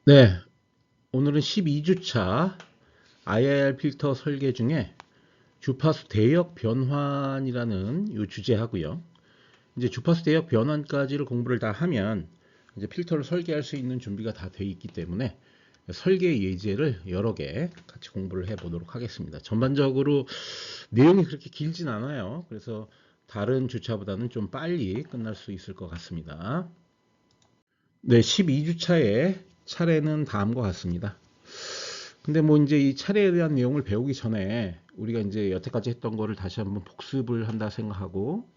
네, 오늘은 12주차 IIR 필터 설계 중에 주파수 대역 변환이라는 이 주제 하고요. 이제 주파수 대역 변환까지를 공부를 다 하면 이제 필터를 설계할 수 있는 준비가 다 돼 있기 때문에 설계 예제를 여러 개 같이 공부를 해 보도록 하겠습니다. 전반적으로 내용이 그렇게 길진 않아요. 그래서 다른 주차보다는 좀 빨리 끝날 수 있을 것 같습니다. 네, 12주차의 차례는 다음과 같습니다. 근데 뭐 이제 이 차례에 대한 내용을 배우기 전에 우리가 이제 여태까지 했던 거를 다시 한번 복습을 한다 생각하고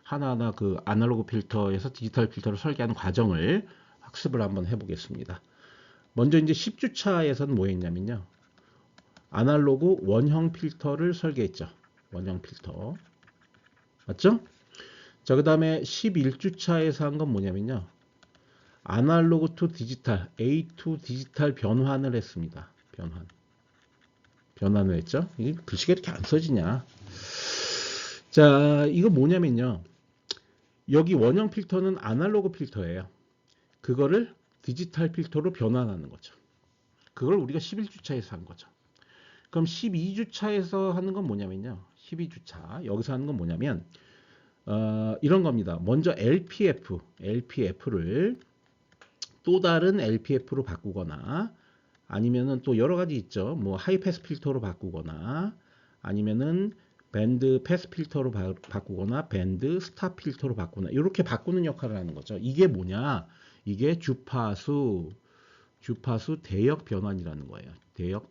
하나하나 그 아날로그 필터에서 디지털 필터를 설계하는 과정을 학습을 한번 해보겠습니다. 먼저 이제 10주차에서는 뭐 했냐면요. 아날로그 원형 필터를 설계했죠. 원형 필터. 맞죠? 자, 그 다음에 11주차에서 한 건 뭐냐면요. 아날로그 투 디지털, A to 디지털 변환을 했습니다. 변환을 했죠. 이게 글씨가 이렇게 안 써지냐. 자, 이거 뭐냐면요. 여기 원형 필터는 아날로그 필터예요. 그거를 디지털 필터로 변환하는 거죠. 그걸 우리가 11주차에서 한 거죠. 그럼 12주차에서 하는 건 뭐냐면요. 12주차 여기서 하는 건 뭐냐면 이런 겁니다. 먼저 LPF를 또 다른 LPF로 바꾸거나 아니면은 또 여러 가지 있죠. 뭐 하이패스 필터로 바꾸거나 아니면은 밴드 패스 필터로 바꾸거나 밴드 스탑 필터로 바꾸거나 이렇게 바꾸는 역할을 하는 거죠. 이게 뭐냐? 이게 주파수 대역 변환이라는 거예요. 대역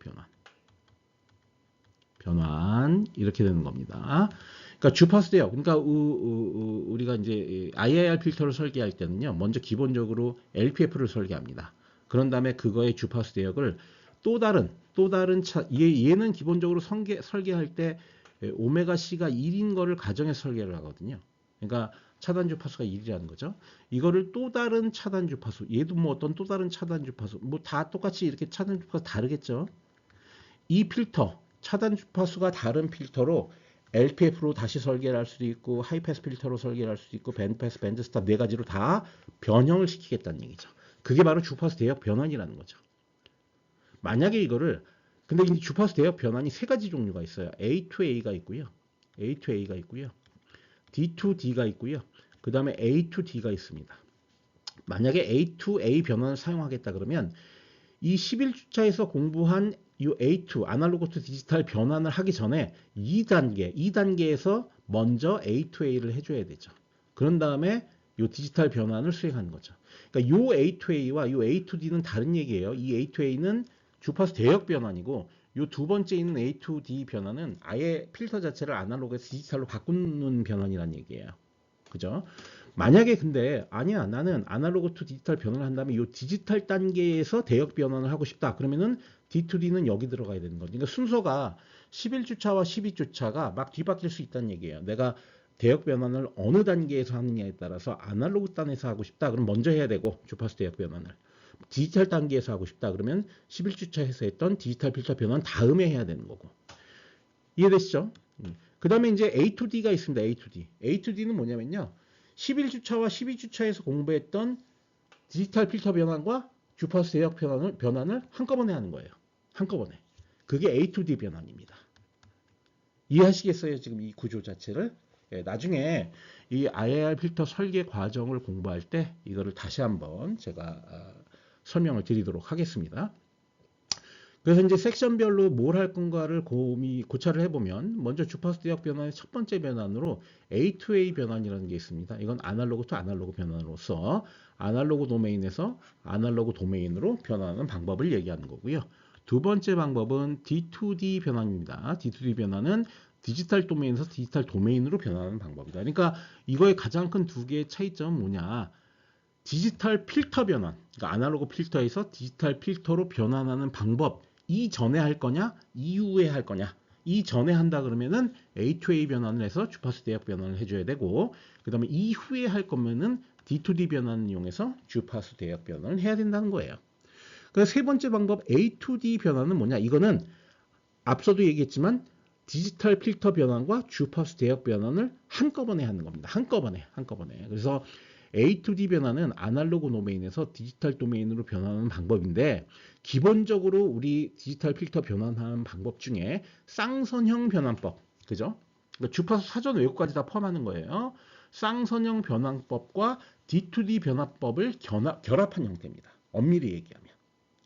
변환 이렇게 되는 겁니다. 그러니까 주파수 대역. 그러니까 우리가 이제 IIR 필터를 설계할 때는요. 먼저 기본적으로 LPF를 설계합니다. 그런 다음에 그거의 주파수 대역을 또 다른 얘는 기본적으로 설계할 때 오메가 C가 1인 거를 가정해서 설계를 하거든요. 그러니까 차단 주파수가 1이라는 거죠. 이거를 또 다른 차단 주파수, 얘도 뭐 어떤 또 다른 차단 주파수, 뭐 다 똑같이 이렇게 차단 주파수 다르겠죠. 이 필터, 차단 주파수가 다른 필터로 LPF로 다시 설계를 할 수도 있고 하이패스 필터로 설계를 할 수도 있고 밴드패스, 밴드스탑 네 가지로 다 변형을 시키겠다는 얘기죠. 그게 바로 주파수 대역 변환이라는 거죠. 만약에 이거를 근데 이 주파수 대역 변환이 세 가지 종류가 있어요. A to A가 있고요. A to A가 있고요. D to D가 있고요. 그 다음에 A to D가 있습니다. 만약에 A to A 변환을 사용하겠다 그러면 이 11주차에서 공부한 이 A2 아날로그 투 디지털 변환을 하기 전에 2단계에서 먼저 A2A를 해줘야 되죠. 그런 다음에 이 디지털 변환을 수행하는 거죠. 그러니까 이 A2A와 이 A2D는 다른 얘기예요. 이 A2A는 주파수 대역 변환이고 이 두 번째 있는 A2D 변환은 아예 필터 자체를 아날로그에서 디지털로 바꾸는 변환이라는 얘기예요. 그죠? 만약에 근데 아니야 나는 아날로그 투 디지털 변환을 한다면 이 디지털 단계에서 대역 변환을 하고 싶다. 그러면은 D2D는 여기 들어가야 되는 거죠. 그러니까 순서가 11주차와 12주차가 막 뒤바뀔 수 있다는 얘기예요. 내가 대역 변환을 어느 단계에서 하느냐에 따라서 아날로그 단에서 하고 싶다. 그럼 먼저 해야 되고 주파수 대역 변환을. 디지털 단계에서 하고 싶다. 그러면 11주차에서 했던 디지털 필터 변환 다음에 해야 되는 거고. 이해되시죠? 그 다음에 이제 A2D가 있습니다. A2D. A2D는 뭐냐면요. 11주차와 12주차에서 공부했던 디지털 필터 변환과 주파수 대역 변환을 한꺼번에 하는 거예요. 한꺼번에. 그게 A2D 변환입니다. 이해하시겠어요? 지금 이 구조 자체를? 예, 나중에 이 IR 필터 설계 과정을 공부할 때 이거를 다시 한번 제가 설명을 드리도록 하겠습니다. 그래서 이제 섹션별로 뭘 할 건가를 고찰을 해보면 먼저 주파수 대역 변환의 첫 번째 변환으로 A2A 변환이라는 게 있습니다. 이건 아날로그 투 아날로그 변환으로서 아날로그 도메인에서 아날로그 도메인으로 변환하는 방법을 얘기하는 거고요. 두 번째 방법은 D2D 변환입니다. D2D 변환은 디지털 도메인에서 디지털 도메인으로 변환하는 방법이다. 그러니까 이거의 가장 큰 두 개의 차이점은 뭐냐? 디지털 필터 변환, 그러니까 아날로그 필터에서 디지털 필터로 변환하는 방법, 이전에 할 거냐, 이후에 할 거냐. 이전에 한다 그러면은 A2A 변환을 해서 주파수 대역 변환을 해줘야 되고, 그 다음에 이후에 할 거면은 D2D 변환을 이용해서 주파수 대역 변환을 해야 된다는 거예요. 그래서 세 번째 방법 A2D 변환은 뭐냐? 이거는 앞서도 얘기했지만 디지털 필터 변환과 주파수 대역 변환을 한꺼번에 하는 겁니다. 한꺼번에. 그래서 A2D 변환은 아날로그 도메인에서 디지털 도메인으로 변환하는 방법인데 기본적으로 우리 디지털 필터 변환하는 방법 중에 쌍선형 변환법, 그죠? 그러니까 주파수 사전 왜곡까지 다 포함하는 거예요. 쌍선형 변환법과 D2D 변환법을 결합한 형태입니다. 엄밀히 얘기하면.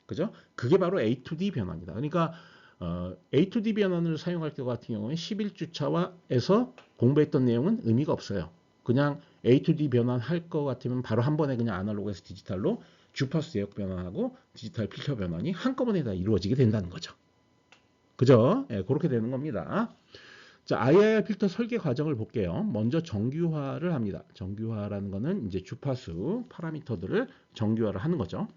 그죠? 그게 바로 A2D 변환이다. 그러니까 A2D 변환을 사용할 것 같은 경우는 11주차에서 공부했던 내용은 의미가 없어요. 그냥 A2D 변환할 것 같으면 바로 한 번에 그냥 아날로그에서 디지털로 주파수 대역 변환하고 디지털 필터 변환이 한꺼번에 다 이루어지게 된다는 거죠. 그죠? 예, 그렇게 되는 겁니다. 자, IIR 필터 설계 과정을 볼게요. 먼저 정규화를 합니다. 정규화라는 거는 이제 주파수 파라미터들을 정규화를 하는 거죠.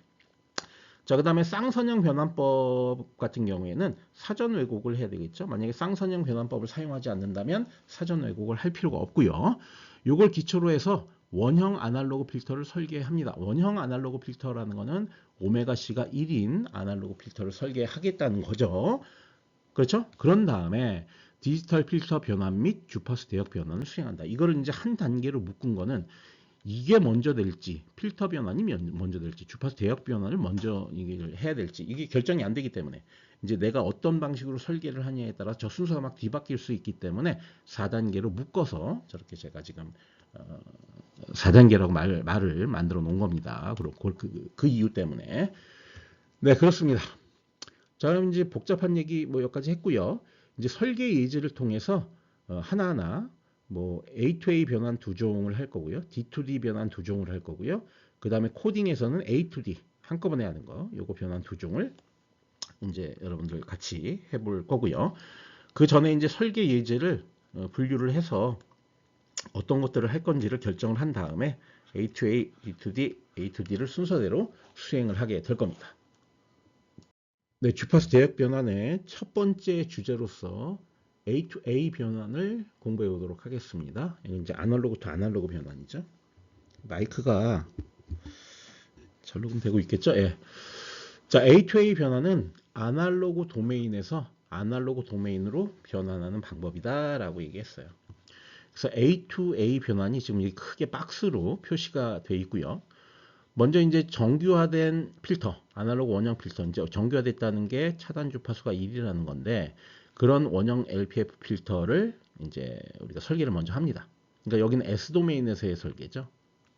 자, 그 다음에 쌍선형 변환법 같은 경우에는 사전 왜곡을 해야 되겠죠. 만약에 쌍선형 변환법을 사용하지 않는다면 사전 왜곡을 할 필요가 없고요. 이걸 기초로 해서 원형 아날로그 필터를 설계합니다. 원형 아날로그 필터라는 거는 오메가-C가 1인 아날로그 필터를 설계하겠다는 거죠. 그렇죠? 그런 다음에 디지털 필터 변환 및 주파수 대역 변환을 수행한다. 이거를 이제 한 단계로 묶은 거는 이게 먼저 될지, 필터 변환이 먼저 될지, 주파수 대역 변환을 먼저 해야 될지, 이게 결정이 안 되기 때문에 이제 내가 어떤 방식으로 설계를 하냐에 따라 저 순서가 막 뒤바뀔 수 있기 때문에 4단계로 묶어서 저렇게 제가 지금 4단계라고 말을 만들어 놓은 겁니다. 그 이유 때문에. 네, 그렇습니다. 자, 그럼 이제 복잡한 얘기 뭐 여기까지 했고요. 이제 설계 예제를 통해서 하나하나 뭐 A2A 변환 두 종을 할 거고요. D2D 변환 두 종을 할 거고요. 그 다음에 코딩에서는 A2D 한꺼번에 하는 거, 요거 변환 두 종을 이제 여러분들 같이 해볼 거고요. 그 전에 이제 설계 예제를 분류를 해서 어떤 것들을 할 건지를 결정을 한 다음에 A2A, D2D, A2D를 순서대로 수행을 하게 될 겁니다. 네, 주파수 대역 변환의 첫 번째 주제로서 A2A 변환을 공부해 보도록 하겠습니다. 이제 아날로그 투 아날로그 변환이죠. 마이크가 잘 녹음되고 있겠죠? 예. 자, A2A 변환은 아날로그 도메인에서 아날로그 도메인으로 변환하는 방법이다라고 얘기했어요. 그래서 A2A 변환이 지금 이렇게 크게 박스로 표시가 되어 있고요. 먼저 이제 정규화된 필터, 아날로그 원형 필터, 이제 정규화됐다는 게 차단 주파수가 1이라는 건데, 그런 원형 LPF 필터를 이제 우리가 설계를 먼저 합니다. 그러니까 여기는 S 도메인에서의 설계죠.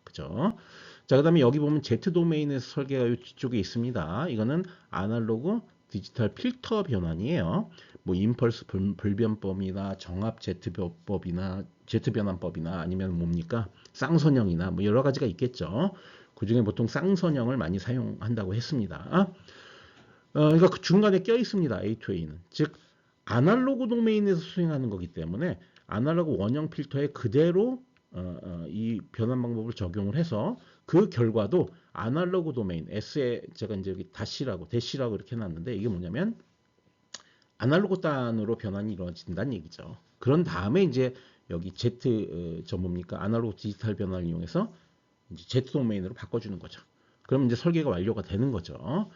그죠? 자, 그 다음에 여기 보면 Z 도메인에서 설계가 이 뒤쪽에 있습니다. 이거는 아날로그 디지털 필터 변환이에요. 뭐 임펄스 불변법이나 정합 Z법이나 Z 변환법이나 아니면 뭡니까? 쌍선형이나 뭐 여러 가지가 있겠죠. 그 중에 보통 쌍선형을 많이 사용한다고 했습니다. 그러니까 그 중간에 껴 있습니다. A2A는. 즉, 아날로그 도메인에서 수행하는 거기 때문에 아날로그 원형 필터에 그대로 이 변환 방법을 적용을 해서 그 결과도 아날로그 도메인, S에 제가 이제 여기 대시라고 이렇게 해놨는데 이게 뭐냐면 아날로그 단으로 변환이 이루어진다는 얘기죠. 그런 다음에 이제 여기 Z, 뭡니까? 아날로그 디지털 변환을 이용해서 이제 Z 도메인으로 바꿔주는 거죠. 그럼 이제 설계가 완료가 되는 거죠.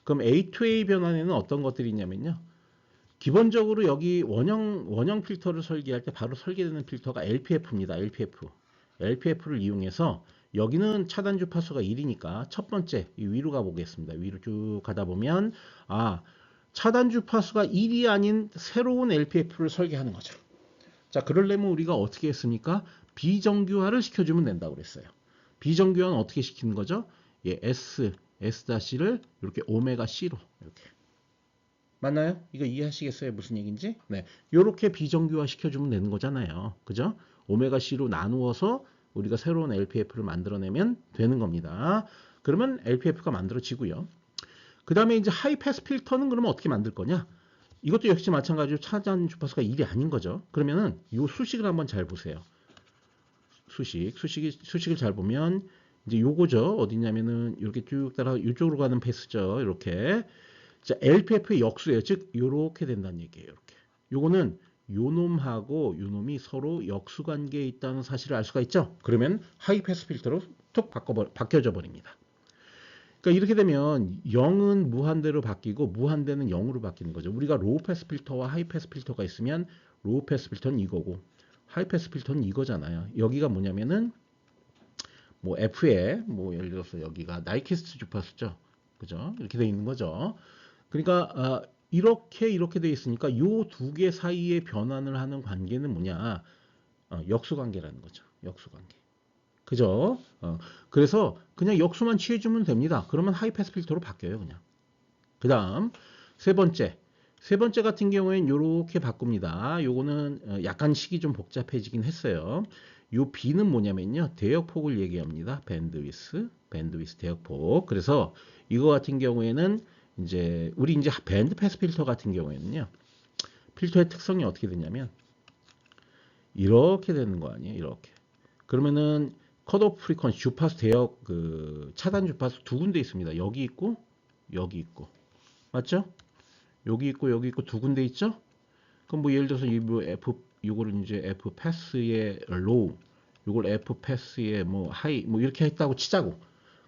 그럼 A2A 변환에는 어떤 것들이 있냐면요. 기본적으로 여기 원형 필터를 설계할 때 바로 설계되는 필터가 LPF입니다. LPF. LPF를 이용해서 여기는 차단 주파수가 1이니까 첫 번째 위로 가보겠습니다. 위로 쭉 가다 보면 차단 주파수가 1이 아닌 새로운 LPF를 설계하는 거죠. 자, 그러려면 우리가 어떻게 했습니까? 비정규화를 시켜주면 된다고 그랬어요. 비정규화는 어떻게 시키는 거죠? 예, S-를 이렇게 오메가 C로 이렇게. 맞나요? 이거 이해하시겠어요? 무슨 얘기인지? 네. 이렇게 비정규화 시켜주면 되는 거잖아요. 그죠? 오메가 C로 나누어서 우리가 새로운 LPF를 만들어내면 되는 겁니다. 그러면 LPF가 만들어지고요. 그 다음에 이제 하이패스 필터는 그러면 어떻게 만들 거냐? 이것도 역시 마찬가지로 차단 주파수가 1이 아닌 거죠. 그러면은 이 수식을 한번 잘 보세요. 수식을 잘 보면 이제 요거죠. 어디냐면은 이렇게 쭉 따라 이쪽으로 가는 패스죠. 이렇게. 자, LPF의 역수예요. 즉 이렇게 된다는 얘기예요. 이렇게. 요거는 요놈하고 요놈이 서로 역수 관계에 있다는 사실을 알 수가 있죠. 그러면 하이패스 필터로 툭 바뀌어져 버립니다. 그러니까 이렇게 되면 0은 무한대로 바뀌고 무한대는 0으로 바뀌는 거죠. 우리가 로우 패스 필터와 하이 패스 필터가 있으면 로우 패스 필터는 이거고 하이 패스 필터는 이거잖아요. 여기가 뭐냐면은 뭐 F에 뭐 예를 들어서 여기가 나이키스트 주파수죠. 그죠? 이렇게 돼 있는 거죠. 그러니까 이렇게 돼 있으니까 요 두 개 사이에 변환을 하는 관계는 뭐냐? 역수 관계라는 거죠. 역수 관계. 그죠? 그래서 그냥 역수만 취해주면 됩니다. 그러면 하이패스 필터로 바뀌어요, 그냥. 그 다음, 세 번째. 세 번째 같은 경우에는 이렇게 바꿉니다. 요거는 약간 식이 좀 복잡해지긴 했어요. 요 B는 뭐냐면요. 대역폭을 얘기합니다. 밴드위스 대역폭. 그래서 이거 같은 경우에는 이제 우리 이제 밴드 패스 필터 같은 경우에는요. 필터의 특성이 어떻게 되냐면 이렇게 되는 거 아니에요? 이렇게. 그러면은 컷오프 프리퀀시 주파수 대역 그 차단 주파수 두 군데 있습니다. 여기 있고 여기 있고. 맞죠? 여기 있고 여기 있고 두 군데 있죠? 그럼 뭐 예를 들어서 이 F 요거를 이제 F 패스의 로우, 요걸 F 패스의 뭐 하이 뭐 이렇게 했다고 치자고.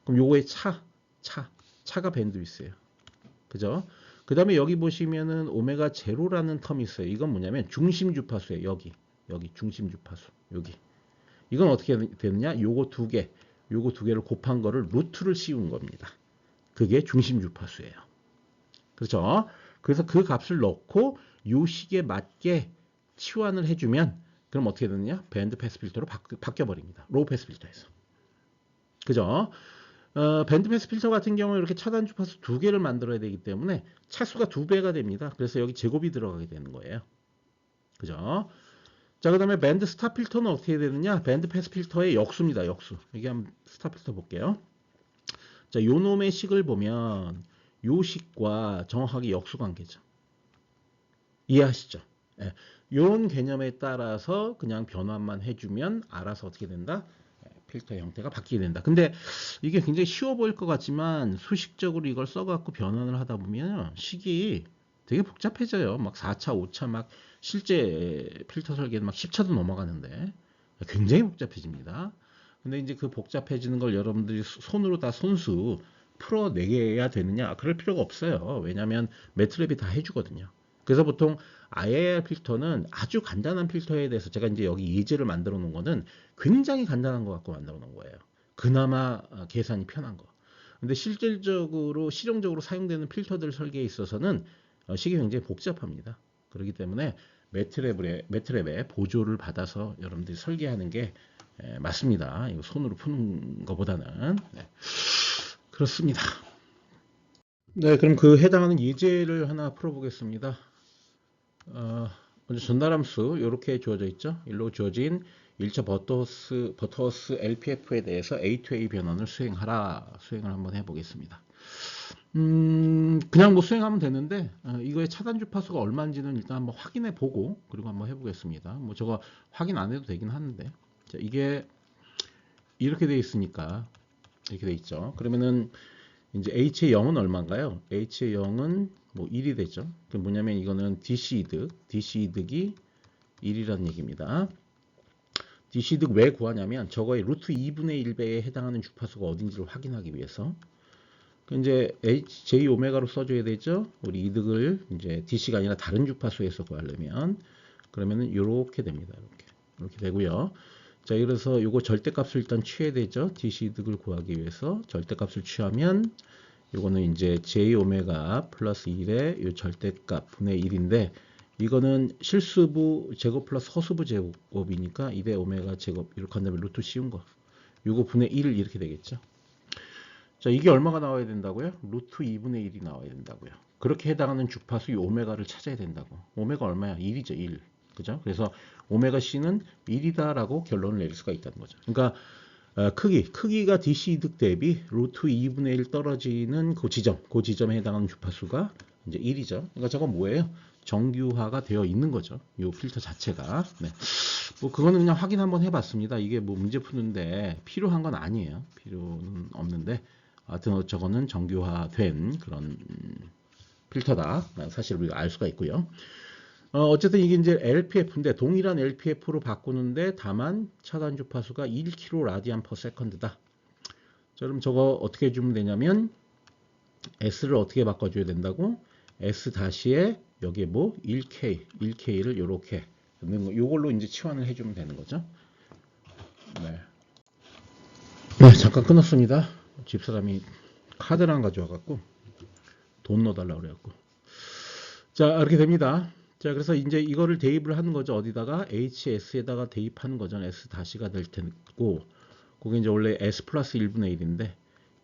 그럼 요거의 차가 밴드위스예요. 그죠? 그 다음에 여기 보시면은 오메가 제로라는 텀이 있어요. 이건 뭐냐면 중심 주파수예요. 여기 중심 주파수 여기. 이건 어떻게 되느냐? 요거 두 개를 곱한 거를 루트를 씌운 겁니다. 그게 중심 주파수예요. 그렇죠? 그래서 그 값을 넣고 요 식에 맞게 치환을 해주면 그럼 어떻게 되느냐? 밴드 패스 필터로 바뀌어 버립니다. 로우 패스 필터에서. 그죠? 밴드 패스 필터 같은 경우에 이렇게 차단 주파수 두 개를 만들어야 되기 때문에 차수가 두 배가 됩니다. 그래서 여기 제곱이 들어가게 되는 거예요. 그죠? 자, 그 다음에 밴드 스탑 필터는 어떻게 되느냐? 밴드 패스 필터의 역수입니다. 역수. 여기 한번 스탑 필터 볼게요. 자, 요 놈의 식을 보면 요 식과 정확하게 역수 관계죠. 이해하시죠? 예. 요런 개념에 따라서 그냥 변환만 해주면 알아서 어떻게 된다? 필터 형태가 바뀌게 된다. 근데 이게 굉장히 쉬워 보일 것 같지만 수식적으로 이걸 써갖고 변환을 하다 보면 식이 되게 복잡해져요. 막 4차, 5차 막 실제 필터 설계는 막 10차도 넘어가는데 굉장히 복잡해집니다. 근데 이제 그 복잡해지는 걸 여러분들이 손으로 다 손수 풀어내야 되느냐? 그럴 필요가 없어요. 왜냐하면 매트랩이 다 해주거든요. 그래서 보통 IAR 필터는 아주 간단한 필터에 대해서 제가 이제 여기 예제를 만들어 놓은 거는 굉장히 간단한 거 갖고 만들어 놓은 거예요. 그나마 계산이 편한 거. 근데 실질적으로 실용적으로 사용되는 필터들 설계에 있어서는 식이 굉장히 복잡합니다. 그렇기 때문에 매트랩의 보조를 받아서 여러분들이 설계하는 게 맞습니다. 이거 손으로 푸는 것보다는. 네. 그렇습니다. 네, 그럼 그 해당하는 예제를 하나 풀어보겠습니다. 먼저 전달함수 이렇게 주어져 있죠. 일로 주어진 1차 버터워스 LPF에 대해서 A2A 변환을 수행을 한번 해보겠습니다. 그냥 뭐 수행하면 되는데 이거의 차단 주파수가 얼마인지는 일단 한번 확인해 보고 그리고 한번 해보겠습니다. 뭐 저거 확인 안 해도 되긴 하는데 자, 이게 이렇게 돼 있으니까 이렇게 돼 있죠. 그러면은 이제 H의 0은 얼마인가요? H의 0은 뭐 1이 되죠. 그 뭐냐면 이거는 DC 이득이 1이라는 얘기입니다. DC 이득 왜 구하냐면 저거의 루트 2분의 1배에 해당하는 주파수가 어딘지를 확인하기 위해서. 이제 J 오메가로 써줘야 되죠. 우리 이득을 이제 DC가 아니라 다른 주파수에서 구하려면 그러면은 이렇게 됩니다. 이렇게 되고요. 자, 그래서 요거 절대값을 일단 취해야 되죠. DC 이득을 구하기 위해서 절대값을 취하면 요거는 이제 J 오메가 플러스 1의 요 절대값 분의 1인데 이거는 실수부 제곱 플러스 허수부 제곱이니까 2대 오메가 제곱 이렇게 한다면 루트 씌운 거. 요거 분의 1 이렇게 되겠죠. 자, 이게 얼마가 나와야 된다고요? 루트 2분의 1이 나와야 된다고요. 그렇게 해당하는 주파수 이 오메가를 찾아야 된다고. 오메가 얼마야? 1이죠, 1. 그죠? 그래서 오메가 C는 1이다라고 결론을 내릴 수가 있다는 거죠. 그러니까 크기가 DC 이득 대비 루트 2분의 1 떨어지는 그 지점에 해당하는 주파수가 이제 1이죠. 그러니까 저건 뭐예요? 정규화가 되어 있는 거죠. 이 필터 자체가. 네. 뭐 그거는 그냥 확인 한번 해봤습니다. 이게 뭐 문제 푸는데 필요한 건 아니에요. 필요는 없는데 하여튼 저거는 정규화된 그런 필터다. 사실 우리가 알 수가 있고요. 어쨌든 이게 이제 LPF인데 동일한 LPF로 바꾸는데 다만 차단 주파수가 1kg 라디안 퍼 세컨드다. 자, 그럼 저거 어떻게 해주면 되냐면 S를 어떻게 바꿔줘야 된다고? S 다시에 여기에 뭐 1K를 요렇게 요걸로 이제 치환을 해주면 되는 거죠. 네. 네, 잠깐 끊었습니다. 집사람이 카드를 안 가져와갖고 돈 넣어달라고 그래갖고. 자, 이렇게 됩니다. 자, 그래서 이제 이거를 대입을 하는 거죠. 어디다가? HS에다가 대입하는 거죠. S 다시가 될 테고, 그게 이제 원래 S 플러스 1분의 1인데,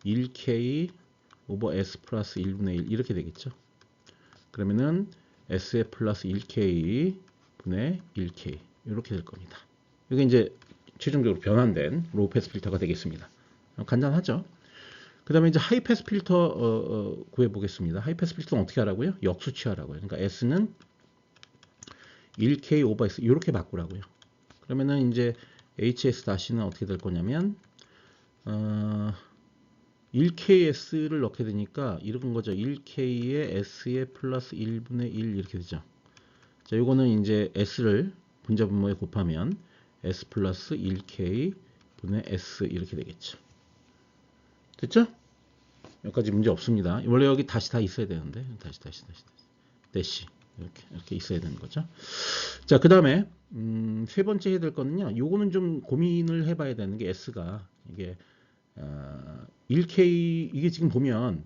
1K 오버 S 플러스 1분의 1 이렇게 되겠죠. 그러면은 S에 플러스 1K 분의 1K 이렇게 될 겁니다. 이게 이제 최종적으로 변환된 로우 패스 필터가 되겠습니다. 간단하죠. 그 다음에 이제 하이 패스 필터 구해보겠습니다. 하이 패스 필터는 어떻게 하라고요? 역수 취하라고요. 그러니까 S는 1K 오버 S 이렇게 바꾸라고요. 그러면은 이제 HS 다시는 어떻게 될 거냐면 1KS를 넣게 되니까 이런 거죠. 1K에 S에 플러스 1분의 1 이렇게 되죠. 자, 요거는 이제 S를 분자 분모에 곱하면 S 플러스 1K 분의 S 이렇게 되겠죠. 됐죠? 여기까지 문제 없습니다. 원래 여기 다시 다 있어야 되는데 다시 대시 이렇게 있어야 되는 거죠. 자, 그 다음에 세 번째 해야 될 거는요. 요거는 좀 고민을 해봐야 되는 게 S가 이게 1K 이게 지금 보면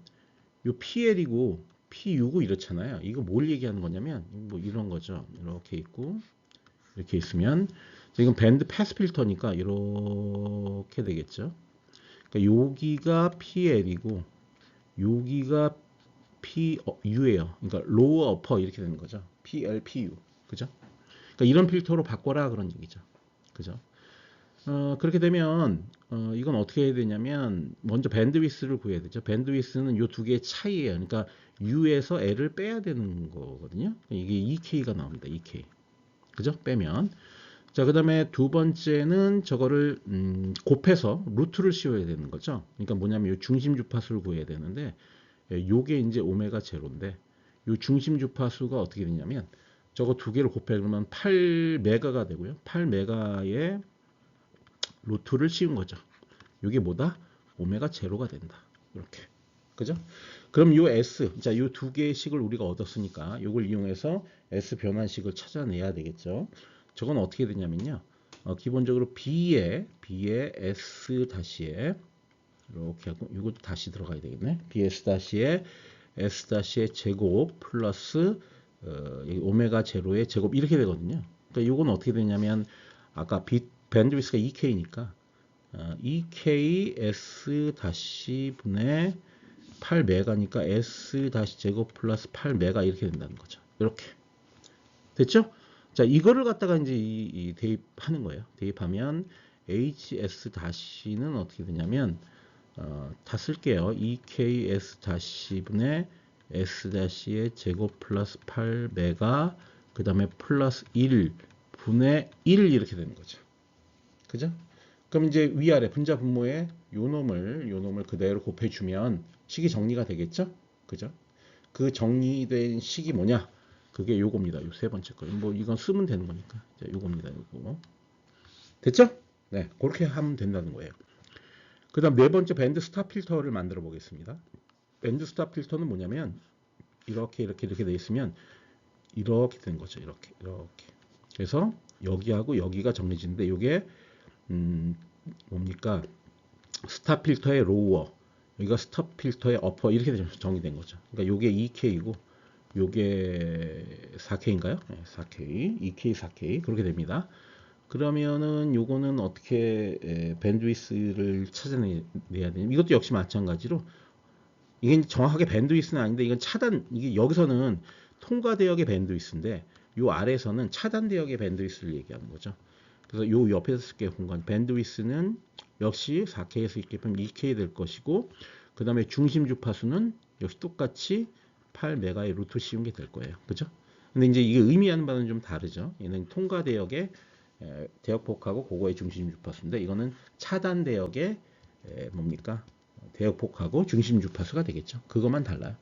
요 PL이고 P6고 이렇잖아요. 이거 뭘 얘기하는 거냐면 뭐 이런 거죠. 이렇게 있고 이렇게 있으면 지금 밴드 패스 필터니까 이렇게 되겠죠. 그러니까 여기가 PL이고 여기가 PU예요. 그러니까 로어 어퍼 이렇게 되는 거죠. PL, PU. 그죠? 그러니까 이런 필터로 바꿔라 그런 얘기죠. 그죠? 그렇게 되면 이건 어떻게 해야 되냐면 먼저 밴드위스를 구해야 되죠. 밴드위스는 이 두 개의 차이예요. 그러니까 U에서 L을 빼야 되는 거거든요. 이게 2K가 나옵니다. 2K. 그죠? 빼면. 자, 그 다음에 두 번째는 저거를 곱해서 루트를 씌워야 되는 거죠. 그러니까 뭐냐면 이 중심 주파수를 구해야 되는데 요게 이제 오메가 제로인데 요 중심 주파수가 어떻게 되냐면 저거 두 개를 곱해 그러면 8메가가 되고요. 8메가의 루트를 씌운 거죠. 이게 뭐다? 오메가 제로가 된다. 이렇게. 그죠? 그럼 요 S, 자, 요 두 개의 식을 우리가 얻었으니까 요걸 이용해서 S 변환식을 찾아내야 되겠죠. 저건 어떻게 되냐면요. 기본적으로 B에 S 다시에 이렇게 하고 이것도 다시 들어가야 되겠네. BS 다시에 S 다시의 제곱 플러스 오메가 제로의 제곱 이렇게 되거든요. 그러니까 이건 어떻게 되냐면 아까 밴드위스가 2K니까 2K S 다시 분의 8메가니까 S 다시 제곱 플러스 8메가 이렇게 된다는 거죠. 이렇게 됐죠? 자, 이거를 갖다가 이제 이 대입하는 거예요. 대입하면 HS 다시는 어떻게 되냐면 다 쓸게요. 2KS 다시 분의 S 다시의 제곱 플러스 8메가 그 다음에 플러스 1 분의 1 이렇게 되는 거죠. 그죠? 그럼 이제 위아래 분자 분모에 요 놈을 그대로 곱해주면 식이 정리가 되겠죠? 그죠? 그 정리된 식이 뭐냐? 그게 요겁니다. 요 세 번째 거. 뭐 이건 쓰면 되는 거니까. 자, 요겁니다. 요거. 됐죠? 네, 그렇게 하면 된다는 거예요. 그 다음 네 번째 밴드 스탑 필터를 만들어 보겠습니다. 밴드 스탑 필터는 뭐냐면 이렇게 돼 있으면 이렇게 되는 거죠. 이렇게. 그래서 여기하고 여기가 정리지는데 이게 뭡니까? 스탑 필터의 로우어, 여기가 스탑 필터의 어퍼 이렇게 정리된 거죠. 그러니까 요게 2K이고 요게 4K인가요? 네, 4K, 2K, 4K 그렇게 됩니다. 그러면은 요거는 어떻게 밴드위스를 찾아내야 되냐? 이것도 역시 마찬가지로 이게 정확하게 밴드위스는 아닌데 이건 차단, 이게 여기서는 통과 대역의 밴드위스인데 요 아래에서는 차단 대역의 밴드위스를 얘기하는 거죠. 그래서 요 옆에서 쓸게요. 공간 밴드위스는 역시 4K에서 있게 되면 2K 될 것이고 그 다음에 중심 주파수는 역시 똑같이 8메가의 루트 씌운 게 될 거예요. 그죠? 근데 이제 이게 의미하는 바는 좀 다르죠. 얘는 통과 대역의 대역폭하고 그거의 중심 주파수인데 이거는 차단 대역의 뭡니까? 대역폭하고 중심 주파수가 되겠죠. 그것만 달라요.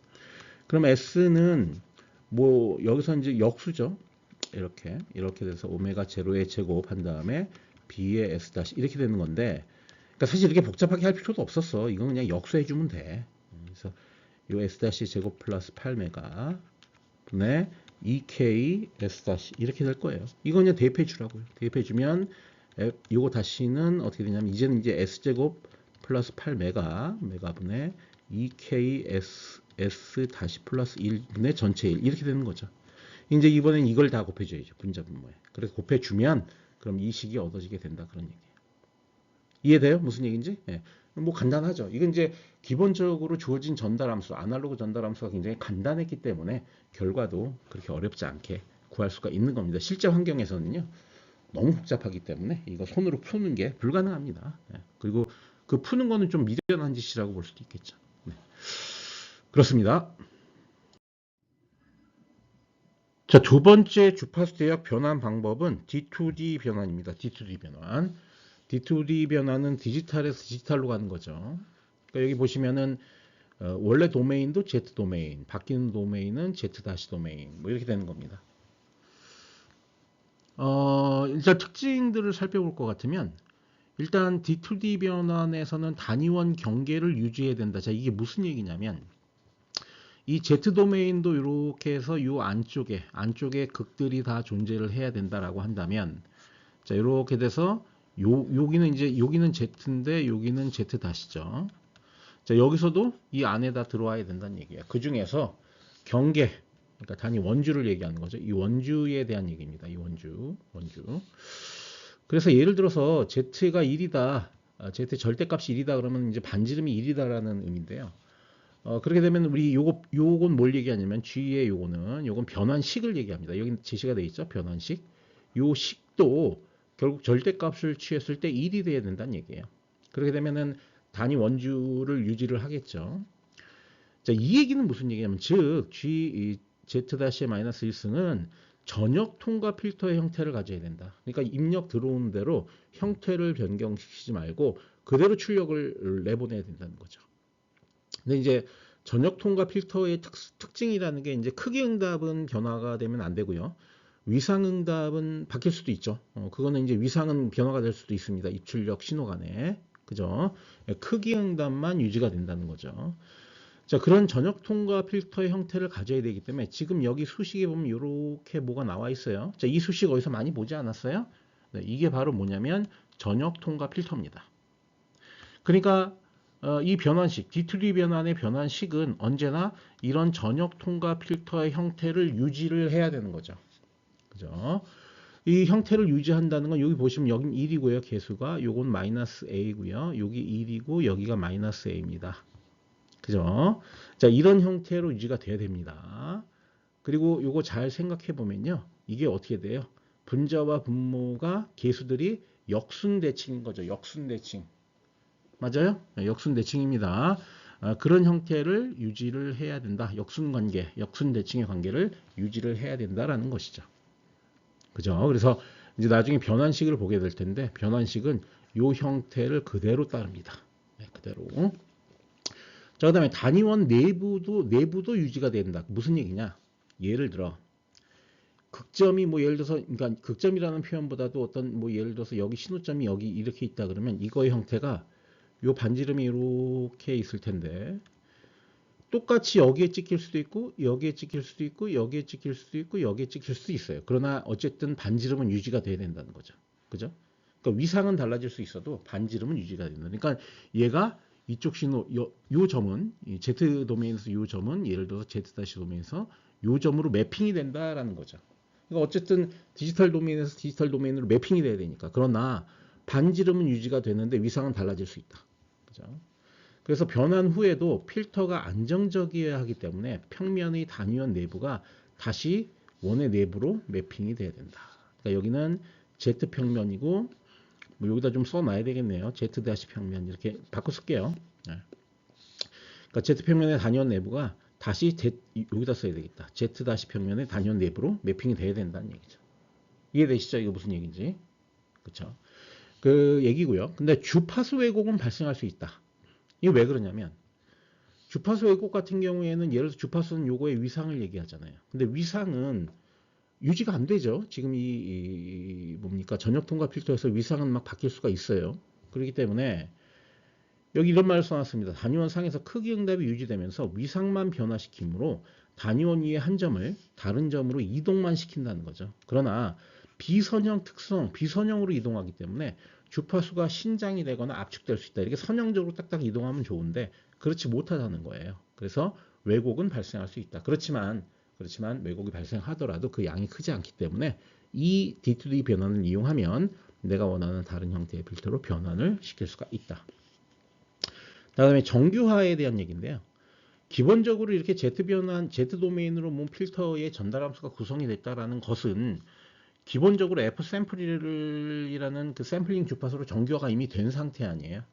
그럼 S는 뭐 여기서 이제 역수죠. 이렇게 돼서 오메가 제로의 제곱 한 다음에 B의 S 다시 이렇게 되는 건데 그러니까 사실 이렇게 복잡하게 할 필요도 없었어. 이건 그냥 역수해 주면 돼. 그래서 요 S 다시 제곱 플러스 8메가 분의 2K S 다시 이렇게 될 거예요. 이건 그냥 대입해 주라고요. 대입해 주면 요거 다시는 어떻게 되냐면 이제는 이제 S 제곱 플러스 8메가분의 2ks 다시 플러스 1분의 전체 1 이렇게 되는 거죠. 이제 이번엔 이걸 다 곱해줘야죠. 분자분모에. 그래서 곱해주면 그럼 이 식이 얻어지게 된다. 그런 얘기예요. 이해돼요? 무슨 얘기인지? 예. 뭐 간단하죠. 이건 이제 기본적으로 주어진 전달함수, 아날로그 전달함수가 굉장히 간단했기 때문에 결과도 그렇게 어렵지 않게 구할 수가 있는 겁니다. 실제 환경에서는요. 너무 복잡하기 때문에 이거 손으로 푸는 게 불가능합니다. 예. 그리고 그 푸는 거는 좀 미련한 짓이라고 볼 수도 있겠죠. 네. 그렇습니다. 자, 두 번째 주파수 대역 변환 방법은 D2D 변환입니다. D2D 변환. D2D 변환은 디지털에서 디지털로 가는 거죠. 그러니까 여기 보시면은 원래 도메인도 Z 도메인, 바뀌는 도메인은 Z 다시 도메인, 뭐 이렇게 되는 겁니다. 일단 특징들을 살펴볼 것 같으면 일단 D2D 변환에서는 단위원 경계를 유지해야 된다. 자, 이게 무슨 얘기냐면 이 Z 도메인도 이렇게 해서 이 안쪽에 극들이 다 존재를 해야 된다라고 한다면 자, 이렇게 돼서 여기는 Z인데 여기는 Z 다시죠. 자, 여기서도 이 안에다 들어와야 된다는 얘기예요. 그 중에서 경계, 그러니까 단위 원주를 얘기하는 거죠. 이 원주에 대한 얘기입니다. 이 원주. 그래서 예를 들어서 Z가 1이다. Z 절대값이 1이다 그러면 이제 반지름이 1이다라는 의미인데요. 그렇게 되면 우리 요건 뭘 얘기하냐면 G의 요건 변환식을 얘기합니다. 여기 제시가 되어 있죠. 변환식. 요 식도 결국 절대값을 취했을 때 1이 돼야 된다는 얘기예요. 그렇게 되면은 단위 원주를 유지를 하겠죠. 자, 이 얘기는 무슨 얘기냐면 즉 Z-1승은 전역 통과 필터의 형태를 가져야 된다. 그러니까 입력 들어오는 대로 형태를 변경시키지 말고 그대로 출력을 내보내야 된다는 거죠. 근데 이제 전역 통과 필터의 특징이라는 게 이제 크기 응답은 변화가 되면 안 되고요. 위상 응답은 바뀔 수도 있죠. 그거는 이제 위상은 변화가 될 수도 있습니다. 입출력 신호 간에. 그죠? 크기 응답만 유지가 된다는 거죠. 자, 그런 전역 통과 필터의 형태를 가져야 되기 때문에 지금 여기 수식에 보면 이렇게 뭐가 나와 있어요. 자, 이 수식 어디서 많이 보지 않았어요? 네, 이게 바로 뭐냐면 전역 통과 필터입니다. 그러니까 이 변환식, D2D 변환의 변환식은 언제나 이런 전역 통과 필터의 형태를 유지를 해야 되는 거죠. 그죠? 이 형태를 유지한다는 건 여기 보시면 여긴 1이고요. 개수가 요건 마이너스 a고요. 여기 1이고 여기가 마이너스 a입니다. 그죠? 자, 이런 형태로 유지가 돼야 됩니다. 그리고 요거 잘 생각해 보면요. 이게 어떻게 돼요? 분자와 분모가 개수들이 역순대칭인 거죠. 역순대칭. 맞아요? 역순대칭입니다. 그런 형태를 유지를 해야 된다. 역순관계, 역순대칭의 관계를 유지를 해야 된다라는 것이죠. 그죠? 그래서 이제 나중에 변환식을 보게 될 텐데 변환식은 요 형태를 그대로 따릅니다. 네, 그대로. 자, 그다음에 단위원 내부도 유지가 된다. 무슨 얘기냐? 예를 들어 극점이 뭐 예를 들어서 그러니까 극점이라는 표현보다도 어떤 뭐 예를 들어서 여기 신호점이 여기 이렇게 있다 그러면 이거의 형태가 요 반지름이 이렇게 있을 텐데 똑같이 여기에 찍힐 수도 있고 여기에 찍힐 수도 있고 여기에 찍힐 수도 있고 여기에 찍힐 수도 있어요. 그러나 어쨌든 반지름은 유지가 돼야 된다는 거죠. 그죠? 그러니까 위상은 달라질 수 있어도 반지름은 유지가 된다. 그러니까 얘가 이쪽 신호 요 점은 Z 도메인에서 요 점은 예를 들어서 Z 다시 도메인에서 요 점으로 매핑이 된다라는 거죠. 그러니까 어쨌든 디지털 도메인에서 디지털 도메인으로 매핑이 돼야 되니까. 그러나 반지름은 유지가 되는데 위상은 달라질 수 있다. 그죠? 그래서 변환 후에도 필터가 안정적이어야 하기 때문에 평면의 단위원 내부가 다시 원의 내부로 매핑이 돼야 된다. 그러니까 여기는 Z 평면이고 뭐 여기다 좀 써놔야 되겠네요. Z 다시 평면 이렇게 바꿔 쓸게요. 네. 그러니까 Z 평면의 단위원 내부가 다시 여기다 써야 되겠다. Z 다시 평면의 단위원 내부로 매핑이 돼야 된다는 얘기죠. 이해되시죠? 이거 무슨 얘기인지? 그렇죠? 그 얘기고요. 근데 주파수 왜곡은 발생할 수 있다. 이게 왜 그러냐면 주파수 왜곡 같은 경우에는 예를 들어서 주파수는 요거의 위상을 얘기하잖아요. 근데 위상은 유지가 안 되죠. 지금 이 뭡니까 전역 통과 필터에서 위상은 막 바뀔 수가 있어요. 그렇기 때문에 여기 이런 말을 써놨습니다. 단위원 상에서 크기 응답이 유지되면서 위상만 변화시키므로 단위원 위의 한 점을 다른 점으로 이동만 시킨다는 거죠. 그러나 비선형 특성, 비선형으로 이동하기 때문에 주파수가 신장이 되거나 압축될 수 있다. 이렇게 선형적으로 딱딱 이동하면 좋은데 그렇지 못하다는 거예요. 그래서 왜곡은 발생할 수 있다. 그렇지만 왜곡이 발생하더라도 그 양이 크지 않기 때문에 이 D2D 변환을 이용하면 내가 원하는 다른 형태의 필터로 변환을 시킬 수가 있다. 다음에 정규화에 대한 얘기인데요. 기본적으로 이렇게 Z 변환, Z 도메인으로 몬 필터의 전달 함수가 구성이 됐다라는 것은 기본적으로 F 샘플이라는 그 샘플링 주파수로 정규화가 이미 된 상태 아니에요.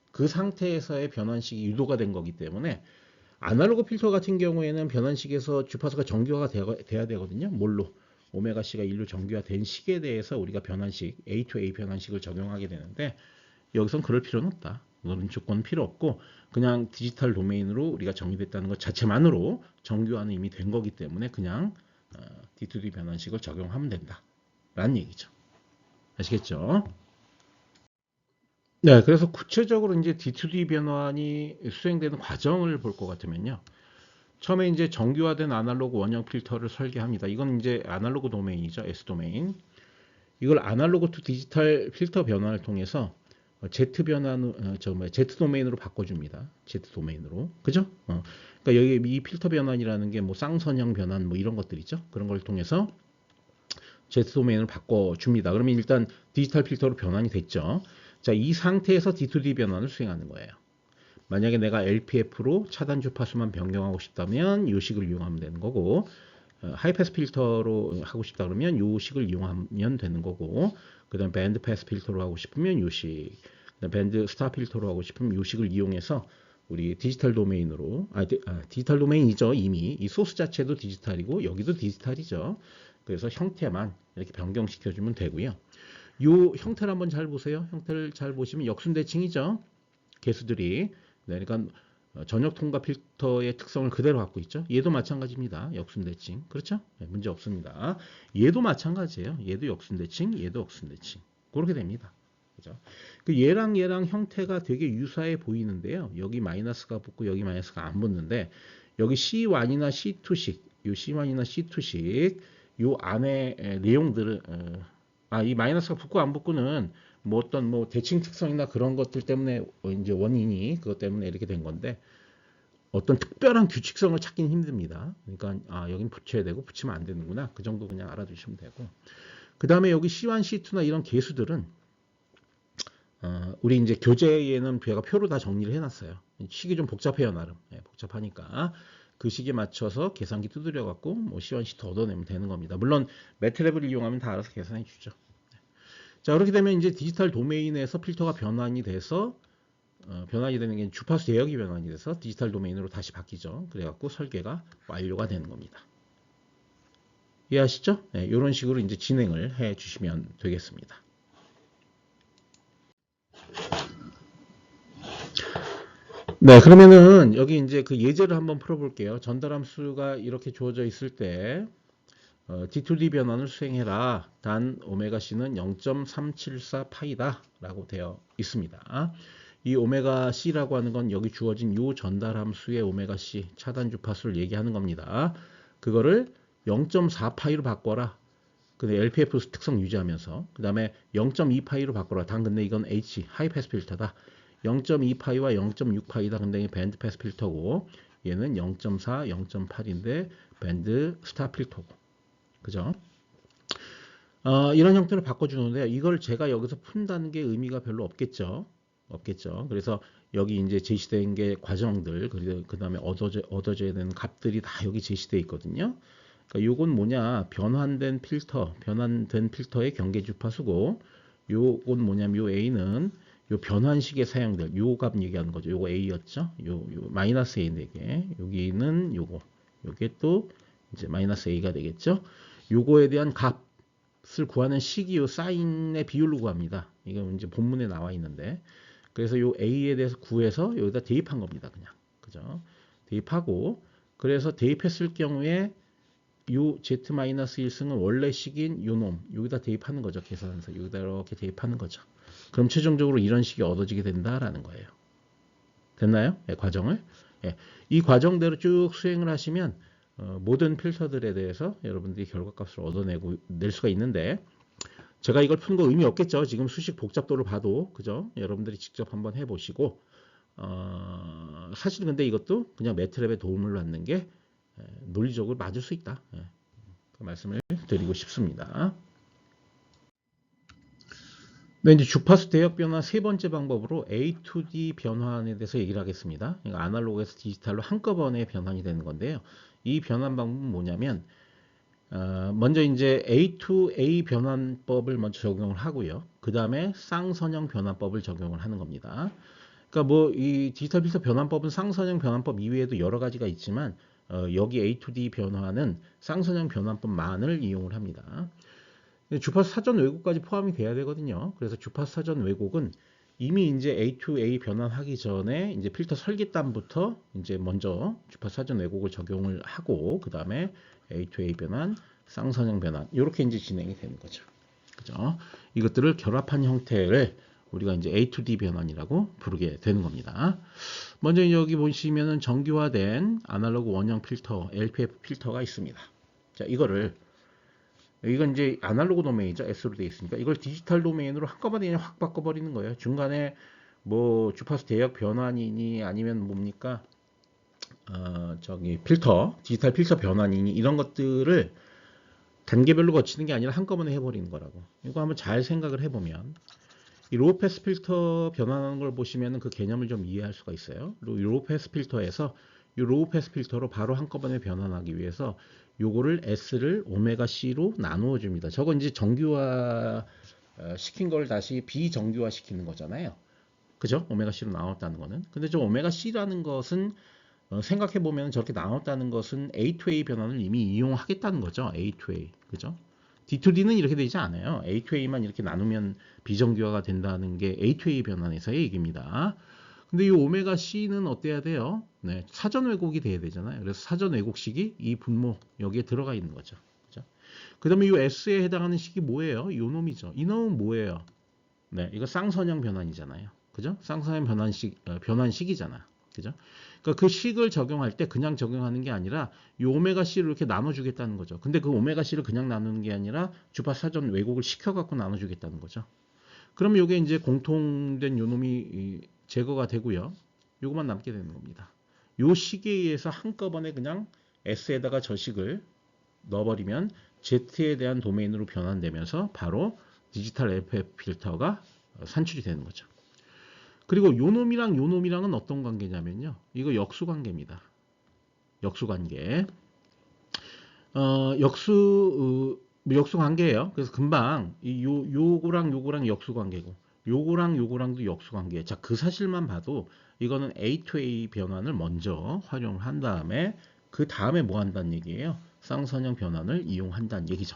그 상태에서의 변환식이 유도가 된 거기 때문에 아날로그 필터 같은 경우에는 변환식에서 주파수가 정규화가 돼야 되거든요. 뭘로? 오메가 C가 1로 정규화된 식에 대해서 우리가 변환식, A to A 변환식을 적용하게 되는데 여기선 그럴 필요는 없다. 그런 조건은 필요 없고 그냥 디지털 도메인으로 우리가 정의됐다는 것 자체만으로 정규화는 이미 된 거기 때문에 그냥 D2D 변환식을 적용하면 된다. 라는 얘기죠. 아시겠죠? 네, 그래서 구체적으로 이제 D2D 변환이 수행되는 과정을 볼 것 같으면요. 처음에 이제 정규화된 아날로그 원형 필터를 설계합니다. 이건 이제 아날로그 도메인이죠. S 도메인. 이걸 아날로그 투 디지털 필터 변환을 통해서 Z 변환, Z 도메인으로 바꿔줍니다. Z 도메인으로. 그죠? 그러니까 여기 이 필터 변환이라는 게 뭐 쌍선형 변환 뭐 이런 것들이죠. 그런 걸 통해서 Z 도메인을 바꿔줍니다. 그러면 일단 디지털 필터로 변환이 됐죠. 자, 이 상태에서 D2D 변환을 수행하는 거예요. 만약에 내가 LPF로 차단 주파수만 변경하고 싶다면 이 식을 이용하면 되는 거고 하이패스 필터로 하고 싶다 그러면 이 식을 이용하면 되는 거고 그 다음 밴드 패스 필터로 하고 싶으면 이 식, 밴드 스탑 필터로 하고 싶으면 이 식을 이용해서 우리 디지털 도메인으로 디지털 도메인이죠. 이미 이 소스 자체도 디지털이고 여기도 디지털이죠. 그래서 형태만 이렇게 변경시켜주면 되고요. 이 형태를 한번 잘 보세요. 형태를 잘 보시면 역순대칭이죠. 개수들이. 네, 그러니까 전역 통과 필터의 특성을 그대로 갖고 있죠. 얘도 마찬가지입니다. 역순대칭. 그렇죠? 네, 문제 없습니다. 얘도 마찬가지예요. 얘도 역순대칭, 얘도 역순대칭. 그렇게 됩니다. 그죠? 그 얘랑 형태가 되게 유사해 보이는데요. 여기 마이너스가 붙고 여기 마이너스가 안 붙는데 여기 C1이나 C2식, 요 C1이나 C2식 요 안에 내용들을 이 마이너스가 붙고 안 붙고는 뭐 어떤 뭐 대칭 특성이나 그런 것들 때문에 이제 원인이 그것 때문에 이렇게 된 건데 어떤 특별한 규칙성을 찾기는 힘듭니다. 그러니까 여긴 붙여야 되고 붙이면 안 되는구나. 그 정도 그냥 알아두시면 되고. 그 다음에 여기 C1, C2나 이런 개수들은 우리 이제 교재에는 제가 표로 다 정리를 해놨어요. 식이 좀 복잡해요 나름. 복잡하니까 그 식에 맞춰서 계산기 두드려 갖고 뭐 C1, C2 얻어내면 되는 겁니다. 물론 매트랩을 이용하면 다 알아서 계산해 주죠. 자, 그렇게 되면 이제 디지털 도메인에서 필터가 변환이 돼서 변환이 되는 게 주파수 대역이 변환이 돼서 디지털 도메인으로 다시 바뀌죠. 그래갖고 설계가 완료가 되는 겁니다. 이해하시죠? 네, 이런 식으로 이제 진행을 해 주시면 되겠습니다. 네, 그러면은 여기 이제 그 예제를 한번 풀어볼게요. 전달함수가 이렇게 주어져 있을 때 D2D 변환을 수행해라. 단 오메가 C는 0.374 파이다 라고 되어 있습니다. 이 오메가 C라고 하는 건 여기 주어진 요 전달함수의 오메가 C 차단 주파수를 얘기하는 겁니다. 그거를 0.4 파이로 바꿔라. 근데 LPF 특성 유지하면서 그 다음에 0.2 파이로 바꿔라. 단 근데 이건 H 하이패스 필터다. 0.2 파이와 0.6 파이다. 근데 이 밴드 패스 필터고 얘는 0.4, 0.8인데 밴드 스탑 필터고. 그죠? 이런 형태로 바꿔주는데 이걸 제가 여기서 푼다는 게 의미가 별로 없겠죠. 그래서 여기 이제 제시된 게 과정들 그 다음에 얻어져야 되는 값들이 다 여기 제시되어 있거든요. 그러니까 요건 뭐냐 변환된 필터의 경계 주파수고 요건 뭐냐면 요 A는 요 변환식에 사용될 요 값 얘기하는 거죠. 요거 A였죠. 요 마이너스 A 4개 여기는 요게 또 이제 마이너스 A가 되겠죠. 요거에 대한 값을 구하는 식이 요 사인의 비율로 구합니다. 이거 이제 본문에 나와 있는데 그래서 요 A에 대해서 구해서 여기다 대입한 겁니다. 그냥 그죠? 대입하고 그래서 대입했을 경우에 요 Z-1승은 원래 식인 요 놈 여기다 대입하는 거죠. 계산해서 여기다 이렇게 대입하는 거죠. 그럼 최종적으로 이런 식이 얻어지게 된다라는 거예요. 됐나요? 과정을. 이 과정대로 쭉 수행을 하시면 모든 필터들에 대해서 여러분들이 결과값을 얻어내고 낼 수가 있는데 제가 이걸 푸는 거 의미 없겠죠. 지금 수식 복잡도를 봐도 그죠? 여러분들이 직접 한번 해보시고 사실 근데 이것도 그냥 매트랩의 도움을 받는 게 논리적으로 맞을 수 있다. 그 말씀을 드리고 싶습니다. 네, 이제 주파수 대역 변화 세 번째 방법으로 A to D 변환에 대해서 얘기를 하겠습니다. 그러니까 아날로그에서 디지털로 한꺼번에 변환이 되는 건데요. 이 변환 방법은 뭐냐면 먼저 이제 A to A 변환법을 먼저 적용을 하고요. 그 다음에 쌍선형 변환법을 적용을 하는 겁니다. 그러니까 뭐 이 디지털 필터 변환법은 쌍선형 변환법 이외에도 여러 가지가 있지만 여기 A to D 변환은 쌍선형 변환법만을 이용을 합니다. 주파수 사전 왜곡까지 포함이 돼야 되거든요. 그래서 주파수 사전 왜곡은 이미 이제 A to A 변환하기 전에 이제 필터 설계단부터 이제 먼저 주파수 사전 왜곡을 적용을 하고 그 다음에 A to A 변환, 쌍선형 변환 이렇게 이제 진행이 되는 거죠. 그죠? 이것들을 결합한 형태를 우리가 이제 A to D 변환이라고 부르게 되는 겁니다. 먼저 여기 보시면은 정규화된 아날로그 원형 필터, LPF 필터가 있습니다. 자, 이건 이제 아날로그 도메인이죠. S로 되어 있으니까 이걸 디지털 도메인으로 한꺼번에 그냥 확 바꿔버리는 거예요. 중간에 뭐 주파수 대역 변환이니 아니면 뭡니까? 저기 필터, 디지털 필터 변환이니 이런 것들을 단계별로 거치는 게 아니라 한꺼번에 해버리는 거라고. 이거 한번 잘 생각을 해보면 이 로우 패스 필터 변환하는 걸 보시면 그 개념을 좀 이해할 수가 있어요. 로우 패스 필터에서 이 로우 패스 필터로 바로 한꺼번에 변환하기 위해서 요거를 S를 오메가 C로 나누어 줍니다. 저건 이제 정규화 시킨 걸 다시 비정규화 시키는 거잖아요. 그죠? 오메가 C로 나눴다는 거는. 근데 저 오메가 C라는 것은 생각해 보면 저렇게 나눴다는 것은 A2A 변환을 이미 이용하겠다는 거죠. A2A. 그죠? D2D는 이렇게 되지 않아요. A2A만 이렇게 나누면 비정규화가 된다는 게 A2A 변환에서의 얘기입니다. 근데 이 오메가 C는 어때야 돼요? 네, 사전 왜곡이 돼야 되잖아요. 그래서 사전 왜곡식이 이 분모 여기에 들어가 있는 거죠. 그죠? 그다음에 이 S에 해당하는 식이 뭐예요? 이 놈이죠. 이 놈은 뭐예요? 네, 이거 쌍선형 변환이잖아요. 그죠? 쌍선형 변환식이잖아. 그죠? 그러니까 그 식을 적용할 때 그냥 적용하는 게 아니라 이 오메가 C를 이렇게 나눠주겠다는 거죠. 근데 그 오메가 C를 그냥 나누는 게 아니라 주파수 사전 왜곡을 시켜갖고 나눠주겠다는 거죠. 그러면 이게 이제 공통된 요 놈이 제거가 되고요. 요것만 남게 되는 겁니다. 요 식에 의해서 한꺼번에 그냥 S에다가 저 식을 넣어버리면 Z에 대한 도메인으로 변환되면서 바로 디지털 LFF 필터가 산출이 되는 거죠. 그리고 요 놈이랑은 어떤 관계냐면요. 이거 역수 관계입니다. 역수 관계. 역수 관계예요. 그래서 금방 요거랑 역수 관계고 요거랑도 역수 관계. 자, 그 사실만 봐도 이거는 A to A 변환을 먼저 활용을 한 다음에 그 다음에 뭐 한다는 얘기예요? 쌍선형 변환을 이용한다는 얘기죠.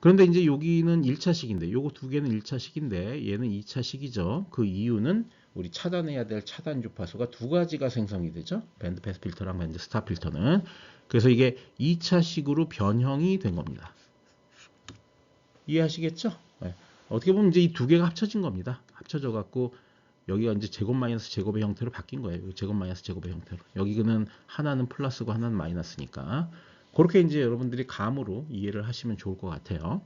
그런데 이제 여기는 1차식인데 요거 두 개는 1차식인데 얘는 2차식이죠. 그 이유는 우리 차단해야 될 차단 주파수가 두 가지가 생성이 되죠. 밴드 패스 필터랑 밴드 스탑 필터는. 그래서 이게 2차식으로 변형이 된 겁니다. 이해하시겠죠? 네. 어떻게 보면 이제 이 두 개가 합쳐진 겁니다. 합쳐져 갖고 여기가 이제 제곱 마이너스 제곱의 형태로 바뀐 거예요. 제곱 마이너스 제곱의 형태로. 여기는 하나는 플러스고 하나는 마이너스니까. 그렇게 이제 여러분들이 감으로 이해를 하시면 좋을 것 같아요.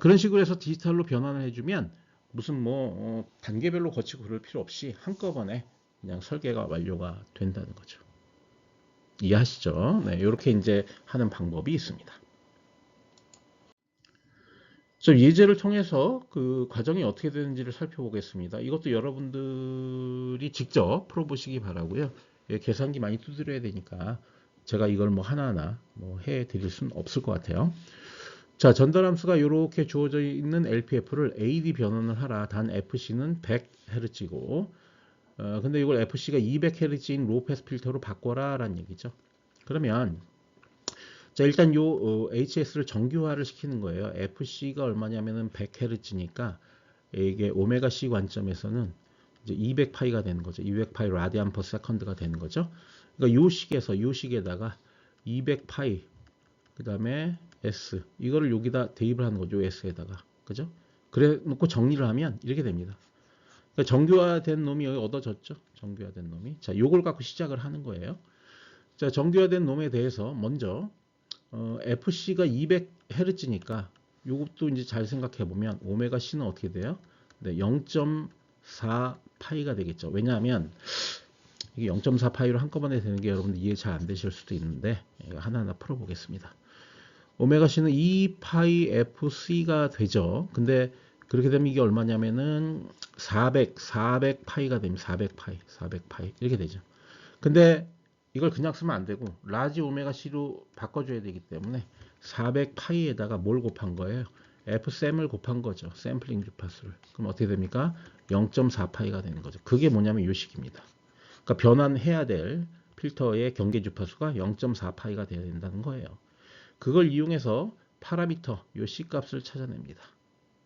그런 식으로 해서 디지털로 변환을 해주면 무슨 뭐 단계별로 거치고 그럴 필요 없이 한꺼번에 그냥 설계가 완료가 된다는 거죠. 이해하시죠? 네, 이렇게 이제 하는 방법이 있습니다. 예제를 통해서 그 과정이 어떻게 되는지를 살펴보겠습니다. 이것도 여러분들이 직접 풀어보시기 바라고요. 계산기 많이 두드려야 되니까 제가 이걸 뭐 하나하나 뭐 해드릴 수는 없을 것 같아요. 자, 전달함수가 이렇게 주어져 있는 LPF를 AD 변환을 하라. 단 FC는 100Hz고 근데 이걸 FC가 200Hz인 로우 패스 필터로 바꿔라 라는 얘기죠. 그러면 자, 일단 요 HS를 정규화를 시키는 거예요. FC가 얼마냐면은 100Hz니까 이게 오메가 C 관점에서는 이제 200파이가 되는 거죠. 200파이 라디안 퍼 세컨드가 되는 거죠. 그러니까 요 식에다가 200파이 그다음에 S 이거를 여기다 대입을 하는 거죠. S에다가. 그죠? 그래 놓고 정리를 하면 이렇게 됩니다. 그러니까 정규화된 놈이 여기 얻어졌죠. 정규화된 놈이. 자, 요걸 갖고 시작을 하는 거예요. 자, 정규화된 놈에 대해서 먼저 FC가 200Hz니까 요것도 이제 잘 생각해 보면 오메가 C는 어떻게 돼요? 네, 0.4 파이가 되겠죠. 왜냐하면 이게 0.4 파이로 한꺼번에 되는 게 여러분들 이해 잘 안 되실 수도 있는데 이거 하나하나 풀어보겠습니다. 오메가 C는 2 파이 FC가 되죠. 근데 그렇게 되면 이게 얼마냐면은 400 파이가 됩니다. 400 파이 이렇게 되죠. 근데 이걸 그냥 쓰면 안 되고 라지 오메가 C로 바꿔줘야 되기 때문에 400 파이에다가 뭘 곱한 거예요? F샘을 곱한 거죠. 샘플링 주파수를. 그럼 어떻게 됩니까? 0.4 파이가 되는 거죠. 그게 뭐냐면 이 식입니다. 그러니까 변환해야 될 필터의 경계 주파수가 0.4 파이가 돼야 된다는 거예요. 그걸 이용해서 파라미터 요 C 값을 찾아냅니다.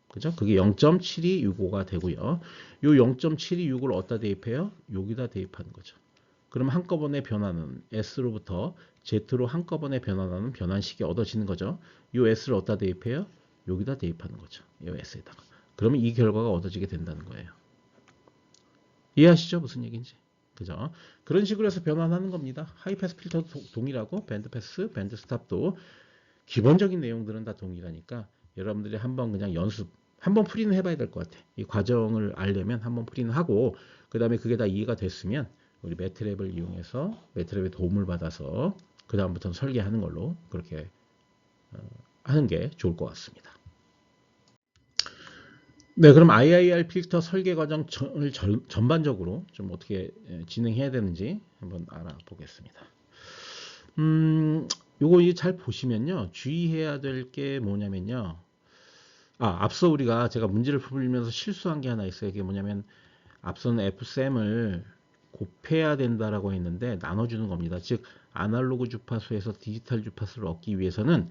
그죠? 그게 0.7265가 되고요. 요 0.7265를 어디다 대입해요? 여기다 대입하는 거죠. 그럼 한꺼번에 변하는 S로부터 Z로 한꺼번에 변환하는 변환식이 얻어지는 거죠. 요 S를 어디다 대입해요? 여기다 대입하는 거죠. 요 S에다가. 그러면 이 결과가 얻어지게 된다는 거예요. 이해하시죠? 무슨 얘기인지. 그죠? 그런 식으로 해서 변환하는 겁니다. 하이패스 필터도 동일하고 밴드패스, 밴드스탑도 기본적인 내용들은 다 동일하니까 여러분들이 한번 그냥 연습, 한번 풀이는 해봐야 될 것 같아. 이 과정을 알려면 한번 풀이는 하고 그 다음에 그게 다 이해가 됐으면 우리 매트랩을 이용해서 매트랩의 도움을 받아서 그 다음부터는 설계하는 걸로 그렇게 하는 게 좋을 것 같습니다. 네, 그럼 IIR 필터 설계 과정을 전반적으로 좀 어떻게 진행해야 되는지 한번 알아보겠습니다. 요거 잘 보시면요. 주의해야 될 게 뭐냐면요. 앞서 제가 문제를 풀면서 실수한 게 하나 있어요. 이게 뭐냐면 앞서는 F샘을 곱해야 된다라고 했는데 나눠주는 겁니다. 즉 아날로그 주파수에서 디지털 주파수를 얻기 위해서는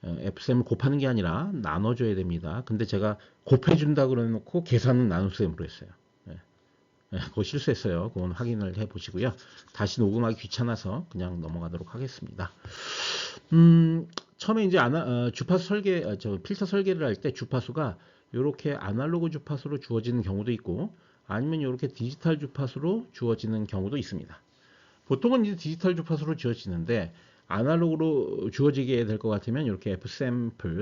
F샘을 곱하는 게 아니라 나눠줘야 됩니다. 근데 제가 곱해준다 그러놓고 계산은 나눗셈으로 했어요. 그거 실수했어요. 그건 확인을 해 보시고요. 다시 녹음하기 귀찮아서 그냥 넘어가도록 하겠습니다. 처음에 이제 주파수 설계, 필터 설계를 할 때 주파수가 이렇게 아날로그 주파수로 주어지는 경우도 있고 아니면 이렇게 디지털 주파수로 주어지는 경우도 있습니다. 보통은 이제 디지털 주파수로 주어지는데 아날로그로 주어지게 될 것 같으면 이렇게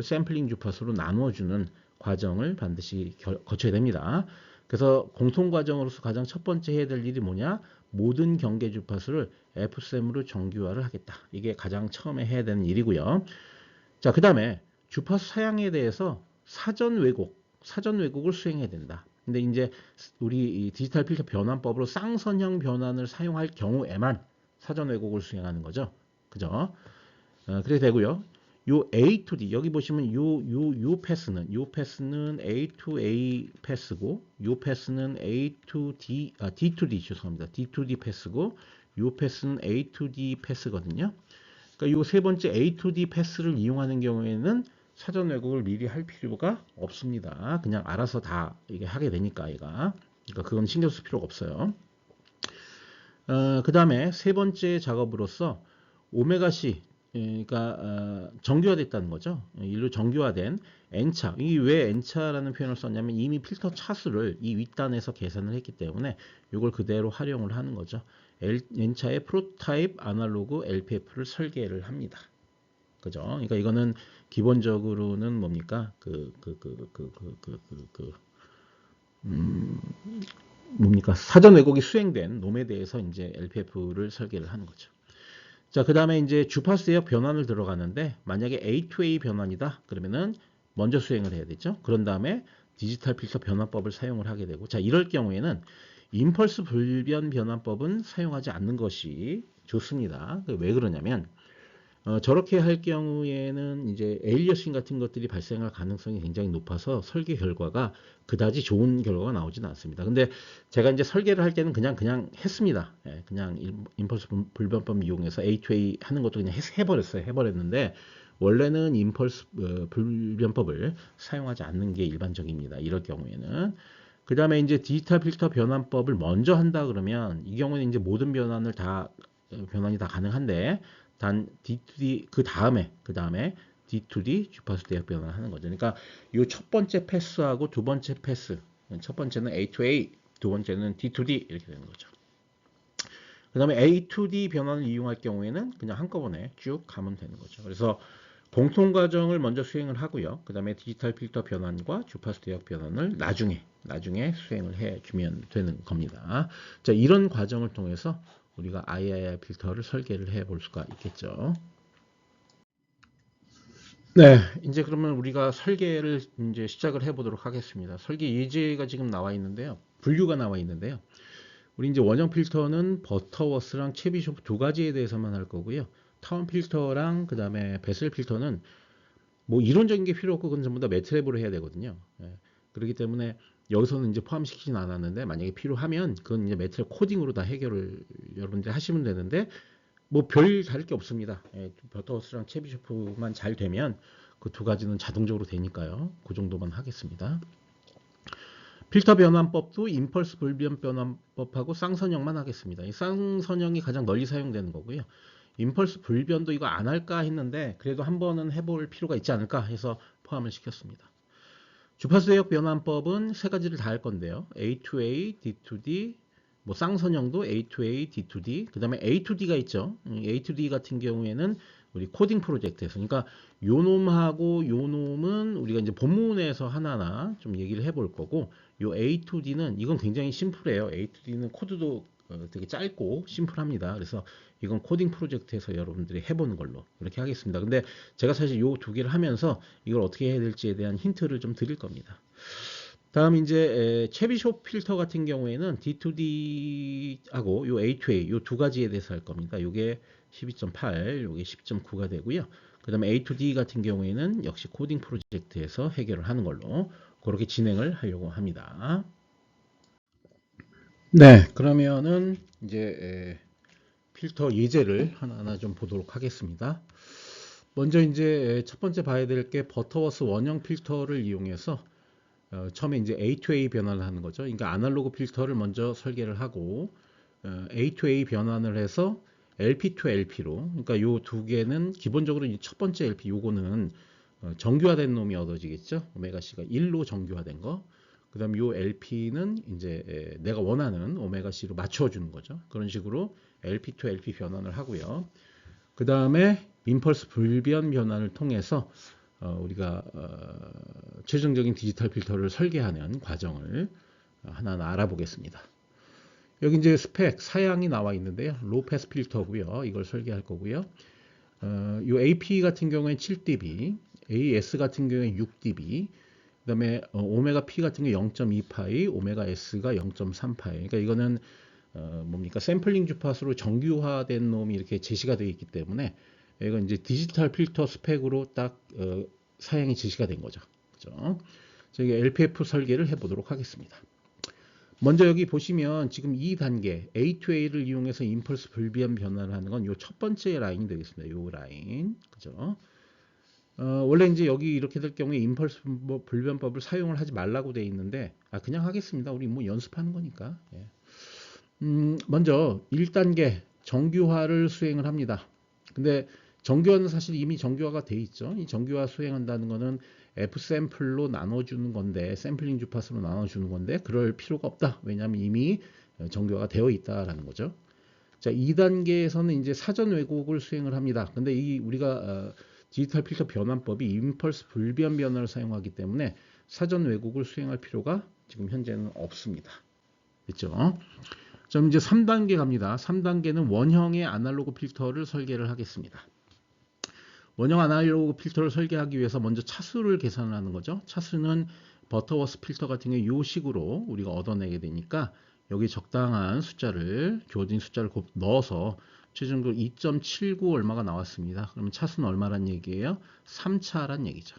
샘플링 주파수로 나누어주는 과정을 반드시 거쳐야 됩니다. 그래서 공통 과정으로서 가장 첫 번째 해야 될 일이 뭐냐? 모든 경계 주파수를 F샘으로 정규화를 하겠다. 이게 가장 처음에 해야 되는 일이고요. 자, 그 다음에 주파수 사양에 대해서 사전 왜곡을 수행해야 된다. 근데 이제 우리 디지털 필터 변환법으로 쌍선형 변환을 사용할 경우에만 사전 왜곡을 수행하는 거죠. 그죠? 그렇게 되고요. 요 A to D 여기 보시면 요 패스는 A to A 패스고 요 패스는 A to D D to D 죄송합니다. D to D 패스고 요 패스는 A to D 패스거든요. 그러니까 요 세 번째 A to D 패스를 이용하는 경우에는 사전 왜곡을 미리 할 필요가 없습니다. 그냥 알아서 다 이게 하게 되니까 얘가. 그러니까 그건 신경 쓸 필요가 없어요. 그 다음에 세 번째 작업으로서 오메가 C 그러니까 정규화됐다는 거죠. 일로 정규화된 N차. 이게 왜 N차라는 표현을 썼냐면 이미 필터 차수를 이 윗단에서 계산을 했기 때문에 이걸 그대로 활용을 하는 거죠. N차의 프로타입 아날로그 LPF를 설계를 합니다. 그죠? 그러니까 이거는 기본적으로는 뭡니까? 뭡니까? 사전 왜곡이 수행된 놈에 대해서 이제 LPF를 설계를 하는 거죠. 자, 그 다음에 이제 주파수의 변환을 들어가는데 만약에 A2A 변환이다. 그러면은 먼저 수행을 해야 되죠. 그런 다음에 디지털 필터 변환법을 사용을 하게 되고 자, 이럴 경우에는 임펄스 불변 변환법은 사용하지 않는 것이 좋습니다. 왜 그러냐면 저렇게 할 경우에는 이제 에일리어싱 같은 것들이 발생할 가능성이 굉장히 높아서 설계 결과가 그다지 좋은 결과가 나오지는 않습니다. 근데 제가 이제 설계를 할 때는 그냥 했습니다. 예, 그냥 임펄스 불변법 이용해서 A2A 하는 것도 그냥 해버렸는데 원래는 임펄스 불변법을 사용하지 않는 게 일반적입니다. 이럴 경우에는. 그 다음에 이제 디지털 필터 변환법을 먼저 한다 그러면 이 경우는 이제 모든 변환이 다 가능한데 단 D2D 그 다음에 D2D 주파수 대역 변환을 하는 거죠. 그러니까 이 첫 번째 패스하고 두 번째 패스, 첫 번째는 A2A, 두 번째는 D2D 이렇게 되는 거죠. 그 다음에 A2D 변환을 이용할 경우에는 그냥 한꺼번에 쭉 가면 되는 거죠. 그래서 공통 과정을 먼저 수행을 하고요. 그 다음에 디지털 필터 변환과 주파수 대역 변환을 나중에 수행을 해주면 되는 겁니다. 자, 이런 과정을 통해서 우리가 IIR 필터를 설계를 해볼 수가 있겠죠. 네, 이제 그러면 우리가 설계를 이제 시작을 해보도록 하겠습니다. 설계 예제가 지금 나와 있는데요. 분류가 나와 있는데요. 우리 이제 원형 필터는 버터워스랑 채비숍 두 가지에 대해서만 할 거고요. 타운 필터랑 그 다음에 베슬 필터는 뭐 이론적인 게 필요 없고 그건 전부 다 매트랩으로 해야 되거든요. 예. 그렇기 때문에 여기서는 이제 포함시키진 않았는데 만약에 필요하면 그건 이제 매트랩 코딩으로 다 해결을 여러분들이 하시면 되는데 뭐 별 다를 게 없습니다. 예. 버터워스랑 채비쇼프만 잘 되면 그 두 가지는 자동적으로 되니까요. 그 정도만 하겠습니다. 필터 변환법도 임펄스 불변 변환법하고 쌍선형만 하겠습니다. 이 쌍선형이 가장 널리 사용되는 거고요. 임펄스 불변도 이거 안 할까 했는데 그래도 한 번은 해볼 필요가 있지 않을까 해서 포함을 시켰습니다. 주파수 대역 변환법은 세 가지를 다 할 건데요. A2A, D2D, 뭐 쌍선형도 A2A, D2D, 그 다음에 A2D가 있죠. A2D 같은 경우에는 우리 코딩 프로젝트에서, 그러니까 요 놈하고 요 놈은 우리가 이제 본문에서 하나하나 좀 얘기를 해볼 거고, 요 A2D는 이건 굉장히 심플해요. A2D는 코드도 되게 짧고 심플합니다. 그래서 이건 코딩 프로젝트에서 여러분들이 해보는 걸로 이렇게 하겠습니다. 근데 제가 사실 요 두 개를 하면서 이걸 어떻게 해야 될지에 대한 힌트를 좀 드릴 겁니다. 다음 이제 채비숍 필터 같은 경우에는 D2D하고 요 A2A 요 두 가지에 대해서 할 겁니다. 요게 12.8, 요게 10.9가 되고요. 그 다음에 A2D 같은 경우에는 역시 코딩 프로젝트에서 해결을 하는 걸로 그렇게 진행을 하려고 합니다. 네, 그러면은 이제 필터 예제를 하나하나 좀 보도록 하겠습니다. 먼저 이제 첫 번째 봐야 될 게 버터워스 원형 필터를 이용해서 처음에 이제 A2A 변환을 하는 거죠. 그러니까 아날로그 필터를 먼저 설계를 하고 A2A 변환을 해서 LP to LP로, 그러니까 요 두 개는 기본적으로 첫 번째 LP 요거는 정규화된 놈이 얻어지겠죠. 오메가 C가 1로 정규화된 거. 그다음 요 LP는 이제 내가 원하는 오메가 C로 맞춰주는 거죠. 그런 식으로 LP to LP 변환을 하고요. 그 다음에 임펄스 불변 변환을 통해서 우리가 최종적인 디지털 필터를 설계하는 과정을 하나하나 알아보겠습니다. 여기 이제 스펙 사양이 나와 있는데요. 로패스 필터고요. 이걸 설계할 거고요. 이 AP 같은 경우에 7dB, AS 같은 경우에 6dB, 그다음에 오메가 P 같은 경우 0.2파이, 오메가 S가 0.3파이. 그러니까 이거는 뭡니까? 샘플링 주파수로 정규화된 놈이 이렇게 제시가 되어 있기 때문에 이건 이제 디지털 필터 스펙으로 딱 사양이 제시가 된 거죠. 그죠? 저희 LPF 설계를 해보도록 하겠습니다. 먼저 여기 보시면 지금 이 단계 A2A를 이용해서 임펄스 불변 변화를 하는 건 이 첫 번째 라인이 되겠습니다. 이 라인, 그죠? 원래 이제 여기 이렇게 될 경우에 임펄스 불변법을 사용을 하지 말라고 돼 있는데 그냥 하겠습니다. 우리 뭐 연습하는 거니까. 예. 먼저 1단계 정규화를 수행을 합니다. 근데 정규화는 사실 이미 정규화가 돼 있죠. 이 정규화 수행한다는 거는 F 샘플로 나눠주는 건데, 샘플링 주파수로 나눠주는 건데 그럴 필요가 없다. 왜냐하면 이미 정규화가 되어 있다라는 거죠. 자, 2단계에서는 이제 사전 왜곡을 수행을 합니다. 근데 이 우리가 디지털 필터 변환법이 임펄스 불변 변화를 사용하기 때문에 사전 왜곡을 수행할 필요가 지금 현재는 없습니다. 됐죠? 그럼 이제 3단계 갑니다. 3단계는 원형의 아날로그 필터를 설계를 하겠습니다. 원형 아날로그 필터를 설계하기 위해서 먼저 차수를 계산을 하는 거죠. 차수는 버터워스 필터 같은 경우 이 식으로 우리가 얻어내게 되니까 여기 적당한 숫자를, 주어진 숫자를 곱 넣어서 최종적으로 2.79 얼마가 나왔습니다. 그러면 차수는 얼마란 얘기예요? 3차란 얘기죠.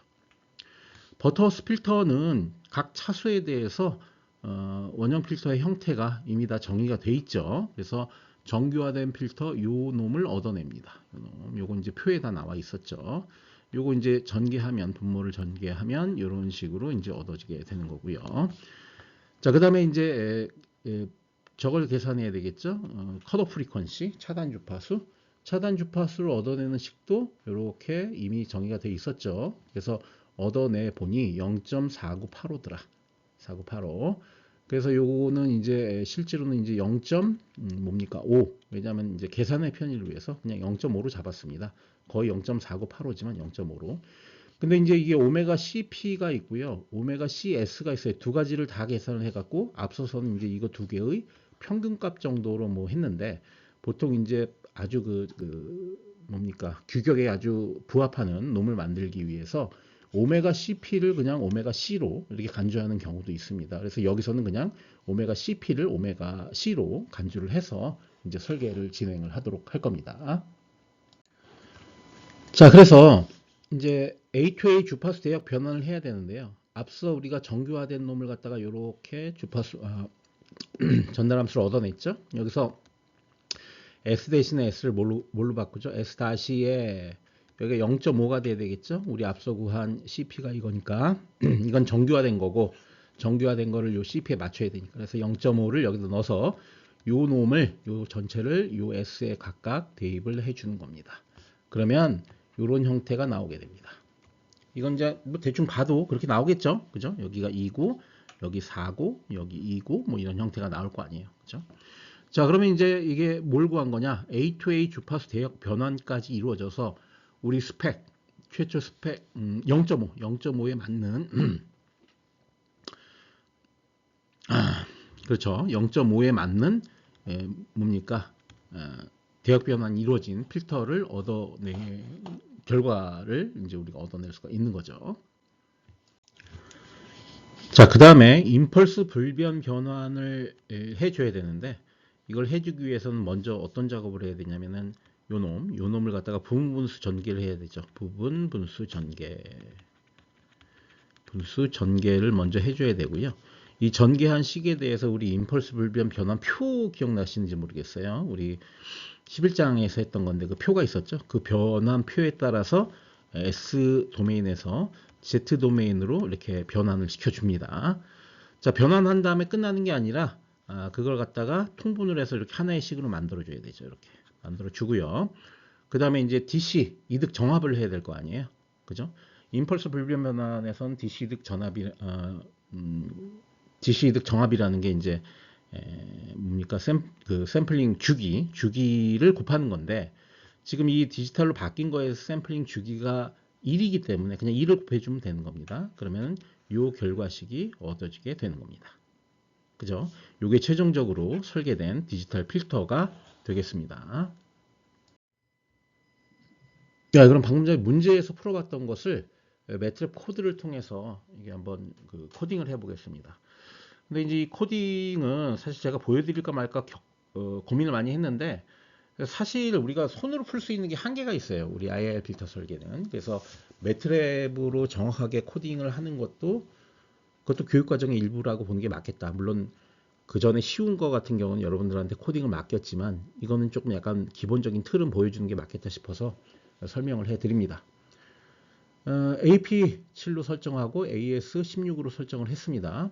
버터워스 필터는 각 차수에 대해서 원형 필터의 형태가 이미 다 정의가 돼 있죠. 그래서 정규화된 필터 요 놈을 얻어냅니다. 요건 이제 표에 다 나와 있었죠. 요거 이제 전개하면, 분모를 전개하면 이런 식으로 이제 얻어지게 되는 거고요. 자, 그 다음에 이제 저걸 계산해야 되겠죠. 컷오프 프리퀀시, 차단 주파수. 차단 주파수를 얻어내는 식도 이렇게 이미 정의가 돼 있었죠. 그래서 얻어내 보니 0.4985더라. 4985. 그래서 요거는 이제 실제로는 이제 0. 뭡니까? 5. 왜냐하면 이제 계산의 편의를 위해서 그냥 0.5로 잡았습니다. 거의 0.4985지만 0.5로. 근데 이제 이게 오메가 CP가 있고요. 오메가 CS가 있어요. 두 가지를 다 계산을 해갖고 앞서서는 이제 이거 두 개의 평균값 정도로 뭐 했는데 보통 이제 아주 뭡니까 규격에 아주 부합하는 놈을 만들기 위해서 오메가 CP를 그냥 오메가 C로 이렇게 간주하는 경우도 있습니다. 그래서 여기서는 그냥 오메가 CP를 오메가 C로 간주를 해서 이제 설계를 진행을 하도록 할 겁니다. 자, 그래서 이제 A2A 주파수 대역 변환을 해야 되는데요. 앞서 우리가 정규화된 놈을 갖다가 이렇게 주파수 전달함수를 얻어냈죠. 여기서 S 대신에 S를 뭘로 바꾸죠? S 다시에 여기 0.5가 돼야 되겠죠. 우리 앞서 구한 CP가 이거니까 이건 정규화된 거고 정규화된 거를 요 CP에 맞춰야 되니까 그래서 0.5를 여기다 넣어서 요 놈을 요 전체를 요 S에 각각 대입을 해주는 겁니다. 그러면 이런 형태가 나오게 됩니다. 이건 이제 뭐 대충 봐도 그렇게 나오겠죠. 그죠? 여기가 2고, 여기 4고, 여기 2고, 뭐 이런 형태가 나올 거 아니에요. 그죠? 자, 그러면 이제 이게 뭘 구한 거냐? A2A 주파수 대역 변환까지 이루어져서 우리 스펙, 최초 스펙 0.5, 0.5에 맞는 그렇죠. 0.5에 맞는 뭡니까? 대역 변환이 이루어진 필터를 결과를 이제 우리가 얻어낼 수가 있는 거죠. 자, 그 다음에 임펄스 불변 변환을 해줘야 되는데 이걸 해주기 위해서는 먼저 어떤 작업을 해야 되냐면은 요 놈을 갖다가 부분 분수 전개를 해야 되죠. 부분 분수 전개를 먼저 해줘야 되고요. 이 전개한 식에 대해서 우리 임펄스 불변 변환 표 기억나시는지 모르겠어요. 우리 11장에서 했던 건데 그 표가 있었죠. 그 변환 표에 따라서 S 도메인에서 Z 도메인으로 이렇게 변환을 시켜줍니다. 자, 변환한 다음에 끝나는 게 아니라 그걸 갖다가 통분을 해서 이렇게 하나의 식으로 만들어줘야 되죠. 이렇게 만들어주고요. 그 다음에 이제 DC 이득 정합을 해야 될 거 아니에요. 그죠? 임펄스 불변 변환에선 DC 이득 DC 이득 정합이라는 게 이제 뭡니까 샘플링 주기를 곱하는 건데 지금 이 디지털로 바뀐 거에서 샘플링 주기가 1이기 때문에 그냥 1을 곱해주면 되는 겁니다. 그러면 이 결과식이 얻어지게 되는 겁니다. 그죠? 이게 최종적으로 설계된 디지털 필터가 되겠습니다. 자, 그럼 방금 전에 문제에서 풀어봤던 것을 매트랩 코드를 통해서 이게 한번 코딩을 해보겠습니다. 근데 이제 이 코딩은 사실 제가 보여드릴까 말까 고민을 많이 했는데 사실 우리가 손으로 풀 수 있는 게 한계가 있어요. 우리 IIR 필터 설계는. 그래서 매트랩으로 정확하게 코딩을 하는 그것도 교육과정의 일부라고 보는 게 맞겠다. 물론 그 전에 쉬운 거 같은 경우는 여러분들한테 코딩을 맡겼지만 이거는 조금 약간 기본적인 틀은 보여주는 게 맞겠다 싶어서 설명을 해드립니다. AP7로 설정하고 AS16으로 설정을 했습니다.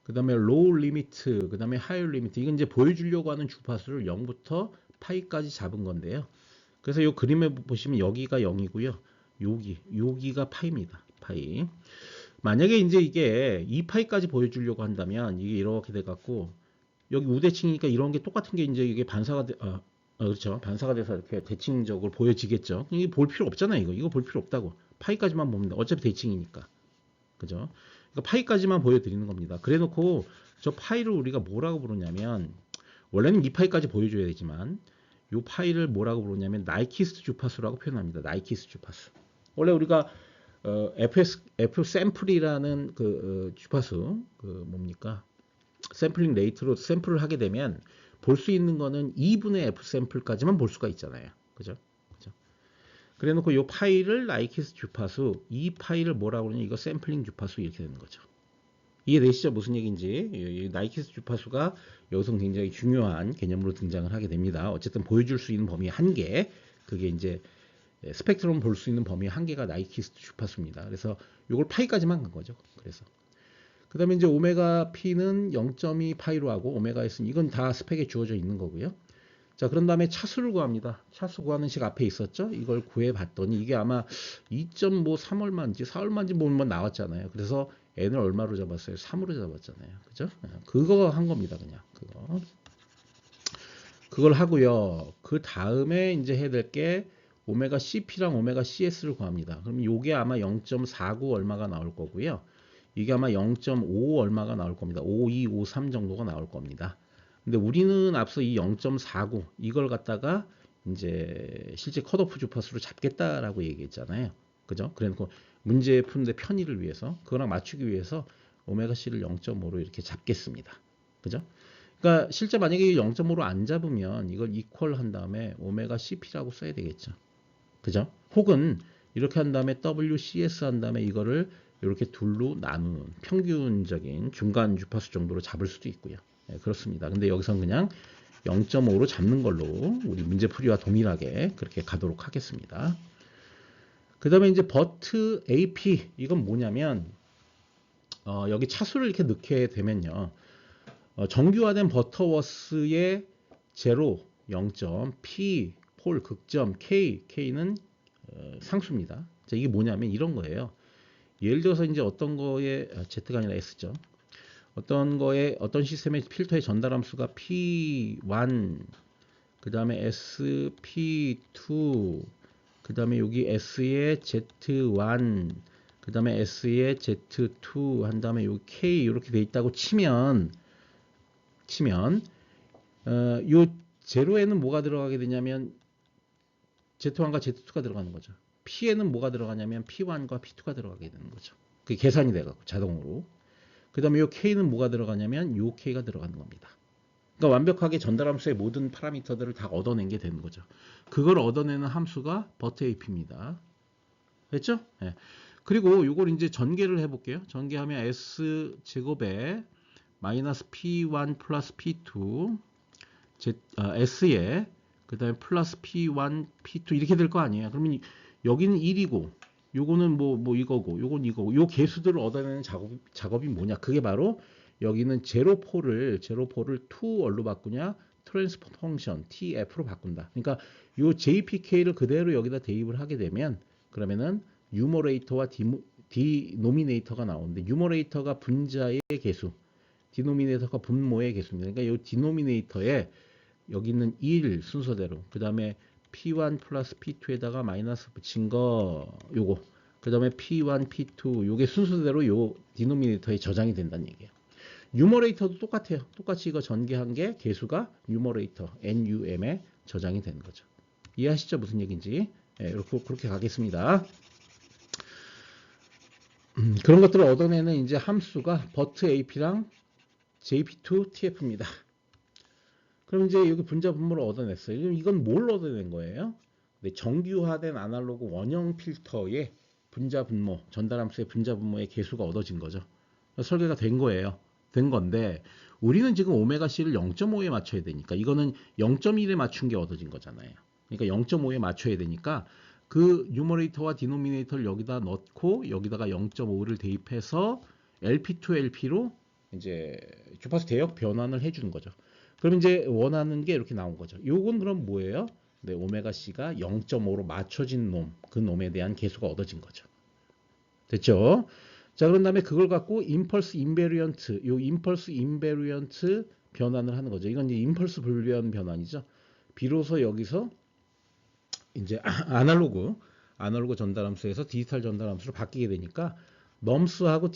그 다음에 로우 리미트, 그 다음에 하이 리미트. 이건 이제 보여주려고 하는 주파수를 0부터 파이까지 잡은 건데요. 그래서 이 그림에 보시면 여기가 0이고요. 여기가 파이입니다. 파이. 만약에 이제 이게 2파이까지 보여주려고 한다면 이게 이렇게 돼갖고 여기 우대칭이니까 이런 게 똑같은 게 이제 이게 그렇죠. 반사가 돼서 이렇게 대칭적으로 보여지겠죠. 이게 볼 필요 없잖아요. 이거 볼 필요 없다고. 파이까지만 보면 돼. 어차피 대칭이니까. 그죠? 그러니까 파이까지만 보여드리는 겁니다. 그래 놓고 저 파이를 우리가 뭐라고 부르냐면 원래는 2파이까지 보여줘야 되지만 이 파이를 뭐라고 부르냐면 나이키스트 주파수라고 표현합니다. 나이키스트 주파수. 원래 우리가 F 샘플이라는 주파수 뭡니까? 샘플링 레이트로 샘플을 하게 되면 볼 수 있는 거는 2분의 F 샘플까지만 볼 수가 있잖아요. 그죠? 그래 놓고 이 파이를 나이키스트 주파수, 이 파이를 뭐라고 그러냐? 이거 샘플링 주파수 이렇게 되는 거죠. 이해되시죠? 무슨 얘기인지. 이 나이키스트 주파수가 여기서 굉장히 중요한 개념으로 등장을 하게 됩니다. 어쨌든 보여줄 수 있는 범위 한계, 그게 이제 스펙트럼 볼 수 있는 범위 한계가 나이키스트 주파수입니다. 그래서 이걸 파이까지만 간 거죠. 그래서 그 다음에 이제 오메가 P는 0.2 파이로 하고 오메가 S는 이건 다 스펙에 주어져 있는 거고요. 자, 그런 다음에 차수를 구합니다. 차수 구하는 식 앞에 있었죠? 이걸 구해 봤더니 이게 아마 2.3 얼마인지 4 얼마인지 보면 나왔잖아요. 그래서 n을 얼마로 잡았어요? 3으로 잡았잖아요. 그죠? 그거 한 겁니다. 그냥 그거. 그걸 하고요. 그 다음에 이제 해야 될 게 오메가 CP랑 오메가 CS를 구합니다. 그럼 이게 아마 0.49 얼마가 나올 거고요. 이게 아마 0.5 얼마가 나올 겁니다. 52, 53 정도가 나올 겁니다. 근데 우리는 앞서 이 0.49 이걸 갖다가 이제 실제 컷오프 주파수로 잡겠다라고 얘기했잖아요. 그죠? 그래놓고 문제 푸는데 편의를 위해서 그거랑 맞추기 위해서 오메가 C를 0.5로 이렇게 잡겠습니다. 그죠? 그러니까 실제 만약에 0.5로 안 잡으면 이걸 이퀄 한 다음에 오메가 CP라고 써야 되겠죠. 그죠? 혹은 이렇게 한 다음에 WCS 한 다음에 이거를 이렇게 둘로 나누는 평균적인 중간 주파수 정도로 잡을 수도 있고요. 네, 그렇습니다. 근데 여기선 그냥 0.5로 잡는 걸로 우리 문제풀이와 동일하게 그렇게 가도록 하겠습니다. 그 다음에 이제 버트 AP 이건 뭐냐면 여기 차수를 이렇게 넣게 되면요. 정규화된 버터워스의 제로 0점, P 폴 극점, K는 상수입니다. 자, 이게 뭐냐면 이런 거예요. 예를 들어서 이제 어떤 거에 Z가 아니라 S죠. 어떤 거에 어떤 시스템의 필터의 전달 함수가 P1, 그 다음에 SP2, 그 다음에 여기 S의 Z1, 그 다음에 S의 Z2 한 다음에 여기 K 이렇게 돼 있다고 치면 요 제로에는 뭐가 들어가게 되냐면 Z1과 Z2가 들어가는 거죠. P에는 뭐가 들어가냐면 P1과 P2가 들어가게 되는 거죠. 그게 계산이 돼가고 자동으로. 그 다음에 요 K는 뭐가 들어가냐면 요 K가 들어가는 겁니다. 그러니까 완벽하게 전달함수의 모든 파라미터들을 다 얻어낸 게 되는 거죠. 그걸 얻어내는 함수가 버트 AP입니다. 됐죠? 네. 그리고 요걸 이제 전개를 해볼게요. 전개하면 S 제곱에 마이너스 P1 플러스 P2 S에 그 다음에 플러스 P1 P2 이렇게 될 거 아니에요. 그러면 여기는 1이고 요거는 뭐 이거고 요건 이거고 요 개수들을 얻어내는 작업이 뭐냐? 그게 바로 여기는 제로포를 2얼로 바꾸냐? 트랜스포 펑션 TF로 바꾼다. 그러니까 요 JPK를 그대로 여기다 대입을 하게 되면 그러면은 유머레이터와 디노미네이터가 나오는데 유머레이터가 분자의 개수, 디노미네이터가 분모의 개수입니다. 그러니까 이 디노미네이터에 여기 있는 1 순서대로 그 다음에 P1 플러스 P2에다가 마이너스 붙인 거 요거 그 다음에 P1, P2 요게 순서대로 요 디노미네이터에 저장이 된다는 얘기예요. 뉴머레이터도 똑같아요. 똑같이 이거 전개한 게 개수가 뉴머레이터 NUM에 저장이 되는 거죠. 이해하시죠? 무슨 얘기인지. 네, 이렇게 그렇게 가겠습니다. 그런 것들을 얻어내는 이제 함수가 버트 AP랑 JP2TF입니다. 그럼 이제 여기 분자 분모를 얻어냈어요. 이건 뭘 얻어낸 거예요? 정규화된 아날로그 원형 필터의 분자 분모, 전달함수의 분자 분모의 개수가 얻어진 거죠. 설계가 된 거예요. 된 건데 우리는 지금 오메가 C를 0.5에 맞춰야 되니까 이거는 0.1에 맞춘 게 얻어진 거잖아요. 그러니까 0.5에 맞춰야 되니까 그 뉴머레이터와 디노미네이터를 여기다 넣고 여기다가 0.5를 대입해서 LP2LP로 이제 주파수 대역 변환을 해주는 거죠. 그럼 이제 원하는 게 이렇게 나온 거죠. 요건 그럼 뭐예요? 네, 오메가 C가 0.5로 맞춰진 놈, 그 놈에 대한 개수가 얻어진 거죠. 됐죠? 자, 그런 다음에 그걸 갖고 임펄스 인베리언트, 요 임펄스 인베리언트 변환을 하는 거죠. 이건 이제 임펄스 불변 변환이죠. 비로소 여기서 이제 아날로그 전달함수에서 디지털 전달함수로 바뀌게 되니까 넘스하고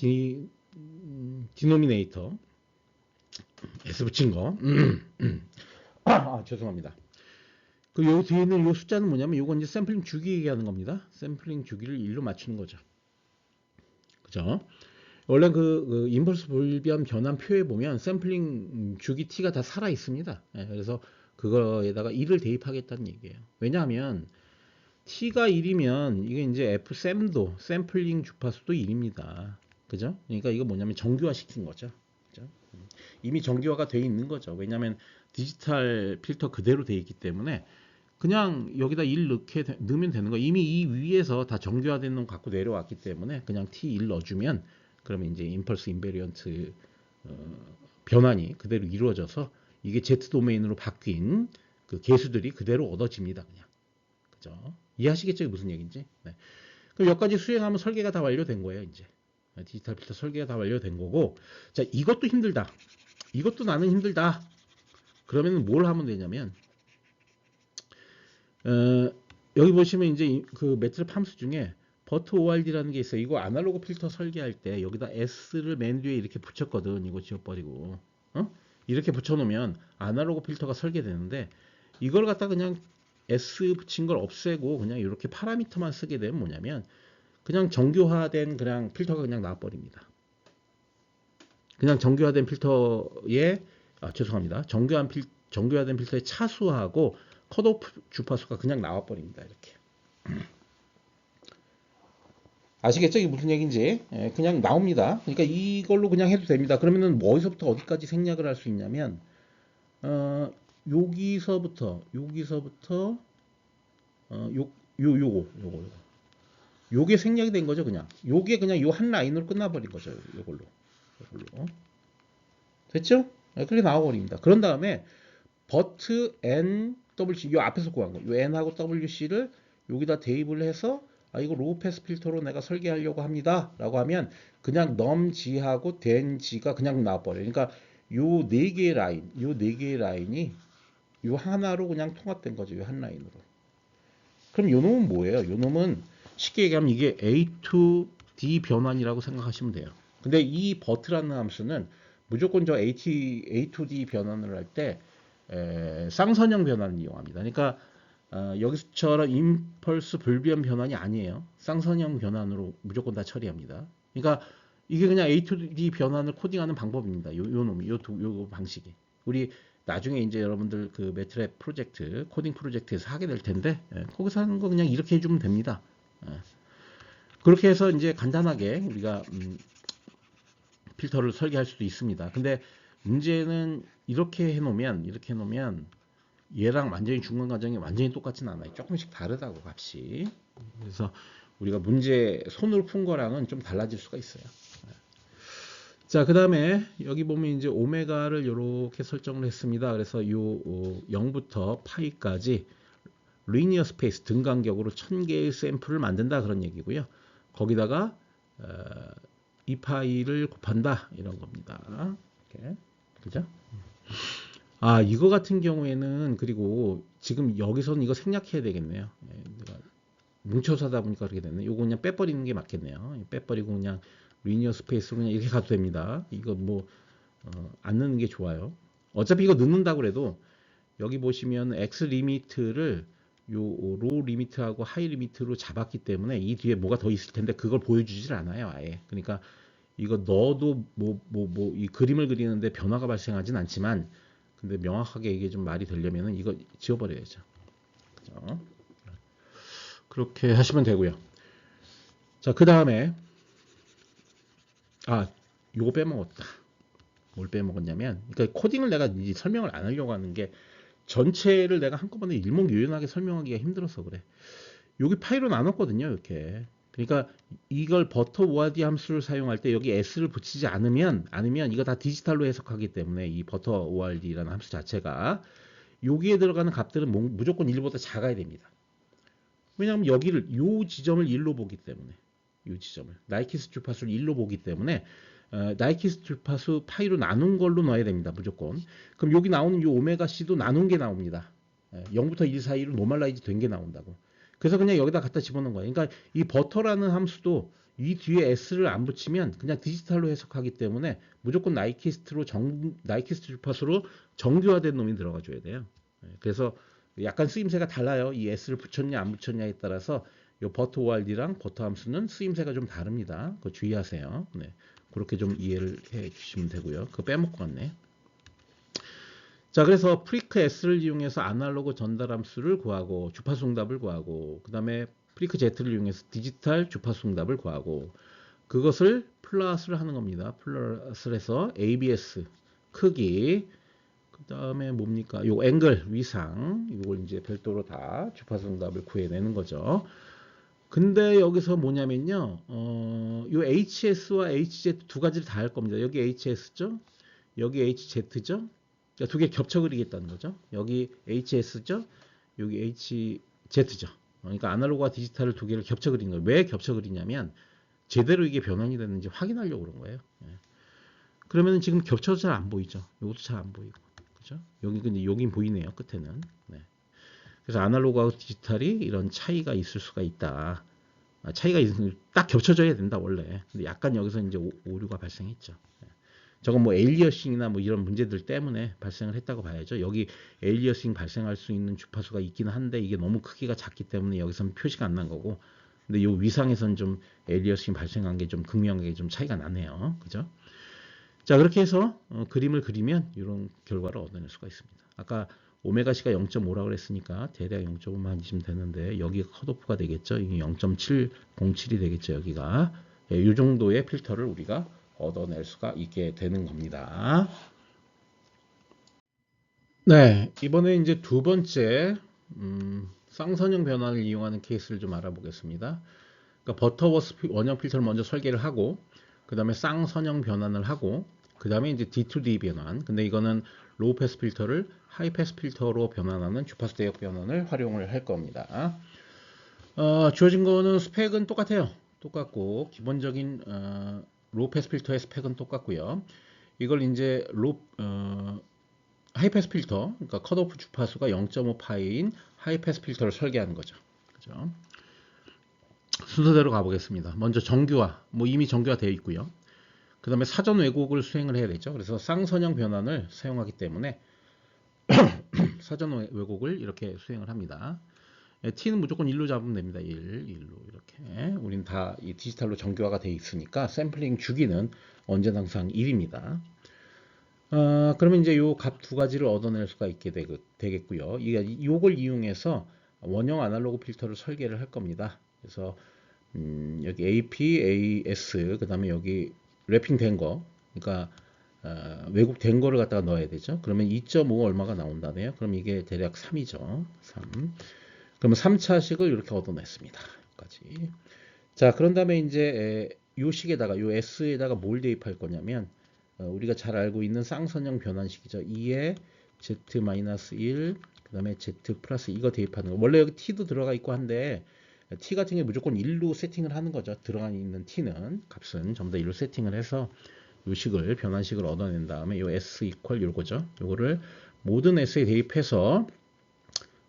디노미네이터 S 붙인 거. 죄송합니다. 그 요 뒤에 있는 요 숫자는 뭐냐면 요건 이제 샘플링 주기 얘기하는 겁니다. 샘플링 주기를 1로 맞추는 거죠. 그죠? 원래 그 임펄스 불변 변환 표에 보면 샘플링 주기 t가 다 살아 있습니다. 네, 그래서 그거에다가 1을 대입하겠다는 얘기예요. 왜냐하면 t가 1이면 이게 이제 f샘도 샘플링 주파수도 1입니다. 그죠? 그러니까 이거 뭐냐면 정규화 시킨 거죠. 그죠? 이미 정규화가 돼 있는 거죠. 왜냐하면 디지털 필터 그대로 돼 있기 때문에 그냥 여기다 1 넣으면 되는 거예요. 이미 이 위에서 다 정규화된 놈 갖고 내려왔기 때문에 그냥 T1 넣어주면 그러면 이제 임펄스 인베리언트 변환이 그대로 이루어져서 이게 Z 도메인으로 바뀐 그 개수들이 그대로 얻어집니다. 그냥. 그죠? 이해하시겠죠? 무슨 얘기인지? 네. 그럼 여기까지 수행하면 설계가 다 완료된 거예요, 이제. 디지털 필터 설계가 다 완료된 거고, 자, 이것도 힘들다. 이것도 나는 힘들다. 그러면 뭘 하면 되냐면, 여기 보시면 이제 그 매트랩 함수 중에 버트 ORD라는 게 있어요. 이거 아날로그 필터 설계할 때 여기다 S를 맨 뒤에 이렇게 붙였거든. 이거 지워버리고. 이렇게 붙여놓으면 아날로그 필터가 설계되는데, 이걸 갖다 그냥 S 붙인 걸 없애고 그냥 이렇게 파라미터만 쓰게 되면 뭐냐면, 그냥 정교화된 그냥 필터가 그냥 나와버립니다. 그냥 정교화된 필터에, 죄송합니다. 정교화된 필터의 차수하고 컷오프 주파수가 그냥 나와버립니다. 이렇게. 아시겠죠? 이게 무슨 얘기인지. 그냥 나옵니다. 그러니까 이걸로 그냥 해도 됩니다. 그러면은 뭐 어디서부터 어디까지 생략을 할 수 있냐면, 여기서부터 요거 요게 생략이 된 거죠. 그냥 요게 그냥 요 한 라인으로 끝나버린 거죠. 요걸로 됐죠? 그렇게 나와버립니다. 그런 다음에 버트 N WC 요 앞에서 구한 거, 요 N하고 WC를 여기다 대입을 해서 이거 로우 패스 필터로 내가 설계하려고 합니다. 라고 하면 그냥 넘G하고 denG가 그냥 나와버려요. 그러니까 요 네 개의 라인이 요 하나로 그냥 통합된 거죠. 요 한 라인으로. 그럼 요 놈은 뭐예요? 요 놈은 쉽게 얘기하면 이게 A to D 변환이라고 생각하시면 돼요. 근데 이 버트라는 함수는 무조건 저 A to D 변환을 할 때 쌍선형 변환을 이용합니다. 그러니까 여기서처럼 임펄스 불변 변환이 아니에요. 쌍선형 변환으로 무조건 다 처리합니다. 그러니까 이게 그냥 A to D 변환을 코딩하는 방법입니다. 요 놈이 요 방식이. 우리 나중에 이제 여러분들 그 매트랩 프로젝트, 코딩 프로젝트에서 하게 될 텐데, 거기서 하는 거 그냥 이렇게 해주면 됩니다. 그렇게 해서 이제 간단하게 우리가 필터를 설계할 수도 있습니다. 근데 문제는 이렇게 해놓으면 얘랑 완전히 중간 과정이 완전히 똑같진 않아요. 조금씩 다르다고 값이. 그래서 우리가 문제 손으로 푼 거랑은 좀 달라질 수가 있어요. 자, 그 다음에 여기 보면 이제 오메가를 이렇게 설정을 했습니다. 그래서 요 0부터 파이까지 리니어 스페이스 등간격으로 1000개의 샘플을 만든다 그런 얘기고요. 거기다가 이 파이를 곱한다 이런 겁니다. 이렇게. 그죠? 이거 같은 경우에는 그리고 지금 여기서는 이거 생략해야 되겠네요. 뭉쳐서 하다 보니까 그렇게 됐네. 요거 그냥 빼버리는 게 맞겠네요. 빼버리고 그냥 리니어 스페이스로 그냥 이렇게 가도 됩니다. 이거 뭐 안 넣는 게 좋아요. 어차피 이거 넣는다고 그래도 여기 보시면 X 리미트를 요 로 리미트하고 하이 리미트로 잡았기 때문에 이 뒤에 뭐가 더 있을 텐데 그걸 보여주질 않아요. 아예. 그러니까 이거 넣어도 이 그림을 그리는데 변화가 발생하진 않지만 근데 명확하게 이게 좀 말이 되려면은 이거 지워버려야죠. 그죠? 그렇게 하시면 되고요. 자, 그 다음에 요거 빼먹었다. 뭘 빼먹었냐면, 그러니까 코딩을 내가 이제 설명을 안 하려고 하는 게 전체를 내가 한꺼번에 일목요연하게 설명하기가 힘들어서 그래. 여기 파이로 나눴거든요, 이렇게. 그러니까 이걸 버터 ORD 함수를 사용할 때 여기 S를 붙이지 않으면 이거 다 디지털로 해석하기 때문에 이 버터 ORD라는 함수 자체가 여기에 들어가는 값들은 무조건 1보다 작아야 됩니다. 왜냐하면 여기를 요 지점을 1로 보기 때문에 요 지점을 나이키스 주파수를 1로 보기 때문에 나이키스 주파수 파이로 나눈 걸로 넣어야 됩니다. 무조건. 그럼 여기 나오는 요 오메가 C도 나눈 게 나옵니다. 0부터 1 사이로 노멀라이즈 된 게 나온다고. 그래서 그냥 여기다 갖다 집어넣은 거예요. 그러니까 이 버터라는 함수도 이 뒤에 S를 안 붙이면 그냥 디지털로 해석하기 때문에 무조건 나이키스 주파수로 정교화된 놈이 들어가 줘야 돼요. 그래서 약간 쓰임새가 달라요. 이 S를 붙였냐 안 붙였냐에 따라서 요 버터 ORD랑 버터 함수는 쓰임새가 좀 다릅니다. 그거 주의하세요. 네. 그렇게 좀 이해를 해 주시면 되고요. 그거 빼먹고 갔네. 자, 그래서 프리크 S를 이용해서 아날로그 전달 함수를 구하고 주파수 응답을 구하고 그 다음에 프리크 Z를 이용해서 디지털 주파수 응답을 구하고 그것을 플러스를 하는 겁니다. 플러스를 해서 ABS 크기 그 다음에 뭡니까? 요 앵글 위상 이걸 이제 별도로 다 주파수 응답을 구해내는 거죠. 근데 여기서 뭐냐면요, 요 HS와 HZ 두 가지를 다 할 겁니다. 여기 HS죠? 여기 HZ죠? 그러니까 두 개 겹쳐 그리겠다는 거죠. 여기 HS죠? 여기 HZ죠. 그러니까 아날로그와 디지털을 두 개를 겹쳐 그리는 거예요. 왜 겹쳐 그리냐면 제대로 이게 변환이 됐는지 확인하려고 그런 거예요. 예. 그러면 지금 겹쳐서 잘 안 보이죠. 이것도 잘 안 보이고, 그죠? 여기 근데 여긴 보이네요. 끝에는. 네. 그래서 아날로그하고 디지털이 이런 차이가 있을 수가 있다. 차이가 있으면 딱 겹쳐져야 된다 원래. 근데 약간 여기서 이제 오류가 발생했죠. 예. 저건 뭐 에일리어싱이나 뭐 이런 문제들 때문에 발생을 했다고 봐야죠. 여기 에일리어싱 발생할 수 있는 주파수가 있기는 한데 이게 너무 크기가 작기 때문에 여기서는 표시가 안 난 거고, 근데 요 위상에선 좀 에일리어싱 발생한 게 좀 극명하게 좀 차이가 나네요. 그죠? 자, 그렇게 해서 그림을 그리면 이런 결과를 얻어낼 수가 있습니다. 아까 오메가 C가 0.5라고 그랬으니까 대략 0.5만 있으면 되는데 여기가 컷오프가 되겠죠. 이게 0.707이 되겠죠. 여기가. 예, 이 정도의 필터를 우리가 얻어낼 수가 있게 되는 겁니다. 네, 이번에 이제 두 번째 쌍선형 변환을 이용하는 케이스를 좀 알아보겠습니다. 그러니까 버터워스 원형 필터를 먼저 설계를 하고, 그 다음에 쌍선형 변환을 하고, 그 다음에 이제 D2D 변환. 근데 이거는 로우 패스 필터를 하이 패스 필터로 변환하는 주파수 대역 변환을 활용을 할 겁니다. 주어진 거는 스펙은 똑같아요. 똑같고 기본적인 로우 패스 필터의 스펙은 똑같고요. 이걸 이제 하이 패스 필터, 그러니까 컷오프 주파수가 0.5파이인 하이 패스 필터를 설계하는 거죠. 그죠? 순서대로 가보겠습니다. 먼저 정규화, 뭐 이미 정규화 되어 있고요. 그 다음에 사전 왜곡을 수행을 해야 되죠. 그래서 쌍선형 변환을 사용하기 때문에 사전 왜곡을 이렇게 수행을 합니다. t는 무조건 1로 잡으면 됩니다. 1로 이렇게. 우린 다 이 디지털로 정규화가 되어 있으니까 샘플링 주기는 언제나 항상 1입니다. 그러면 이제 요 값 두 가지를 얻어낼 수가 있게 되겠고요. 이걸 이용해서 원형 아날로그 필터를 설계를 할 겁니다. 그래서 여기 AP, AS, 그 다음에 여기 랩핑된 거, 그러니까 왜곡된 거를 갖다가 넣어야 되죠. 그러면 2.5 얼마가 나온다네요. 그럼 이게 대략 3이죠. 3. 그러면 3차식을 이렇게 얻어냈습니다. 여기까지. 자, 그런 다음에 이제 요 식에다가 요 S에다가 뭘 대입할 거냐면 우리가 잘 알고 있는 쌍선형 변환식이죠. 2에 Z-1, 그 다음에 Z 플러스 이거 대입하는 거. 원래 여기 T도 들어가 있고 한데 T 같은 게 무조건 1로 세팅을 하는 거죠. 들어가 있는 T는 값은 전부 다 1로 세팅을 해서 요 식을 변환식을 얻어낸 다음에 요 S 이퀄 요거죠. 요거를 모든 S에 대입해서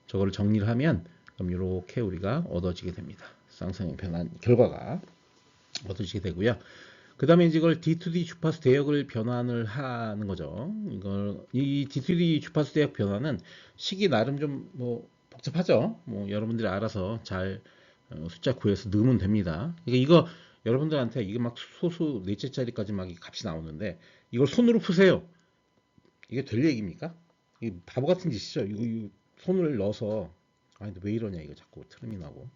저거를 정리를 하면 그럼 이렇게 우리가 얻어지게 됩니다. 쌍선형 변환 결과가 얻어지게 되고요. 그 다음에 이걸 D2D 주파수 대역을 변환을 하는 거죠. 이 D2D 주파수 대역 변환은 식이 나름 좀 뭐 복잡하죠. 뭐 여러분들이 알아서 잘 숫자 구해서 넣으면 됩니다. 이거 여러분들한테 이게 막 소수 넷째 자리까지 막 값이 나오는데 이걸 손으로 푸세요. 이게 될 얘기입니까? 이게 바보 같은 짓이죠. 이거 손을 넣어서 아니 왜 이러냐 이거 자꾸 트름이 나고.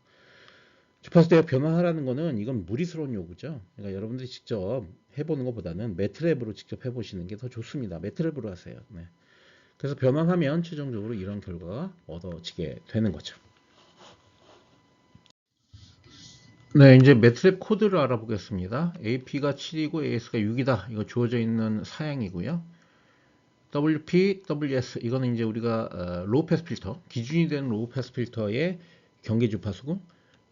주파수 대역 변환하라는 거는 이건 무리스러운 요구죠. 그러니까 여러분들이 직접 해보는 것보다는 매트랩으로 직접 해보시는 게 더 좋습니다. 매트랩으로 하세요. 네. 그래서 변환하면 최종적으로 이런 결과가 얻어지게 되는 거죠. 네, 이제 매트랩 코드를 알아보겠습니다. AP가 7이고 AS가 6이다. 이거 주어져 있는 사양이고요. WP, WS 이거는 이제 우리가 로우 패스 필터, 기준이 되는 로우 패스 필터의 경계 주파수고,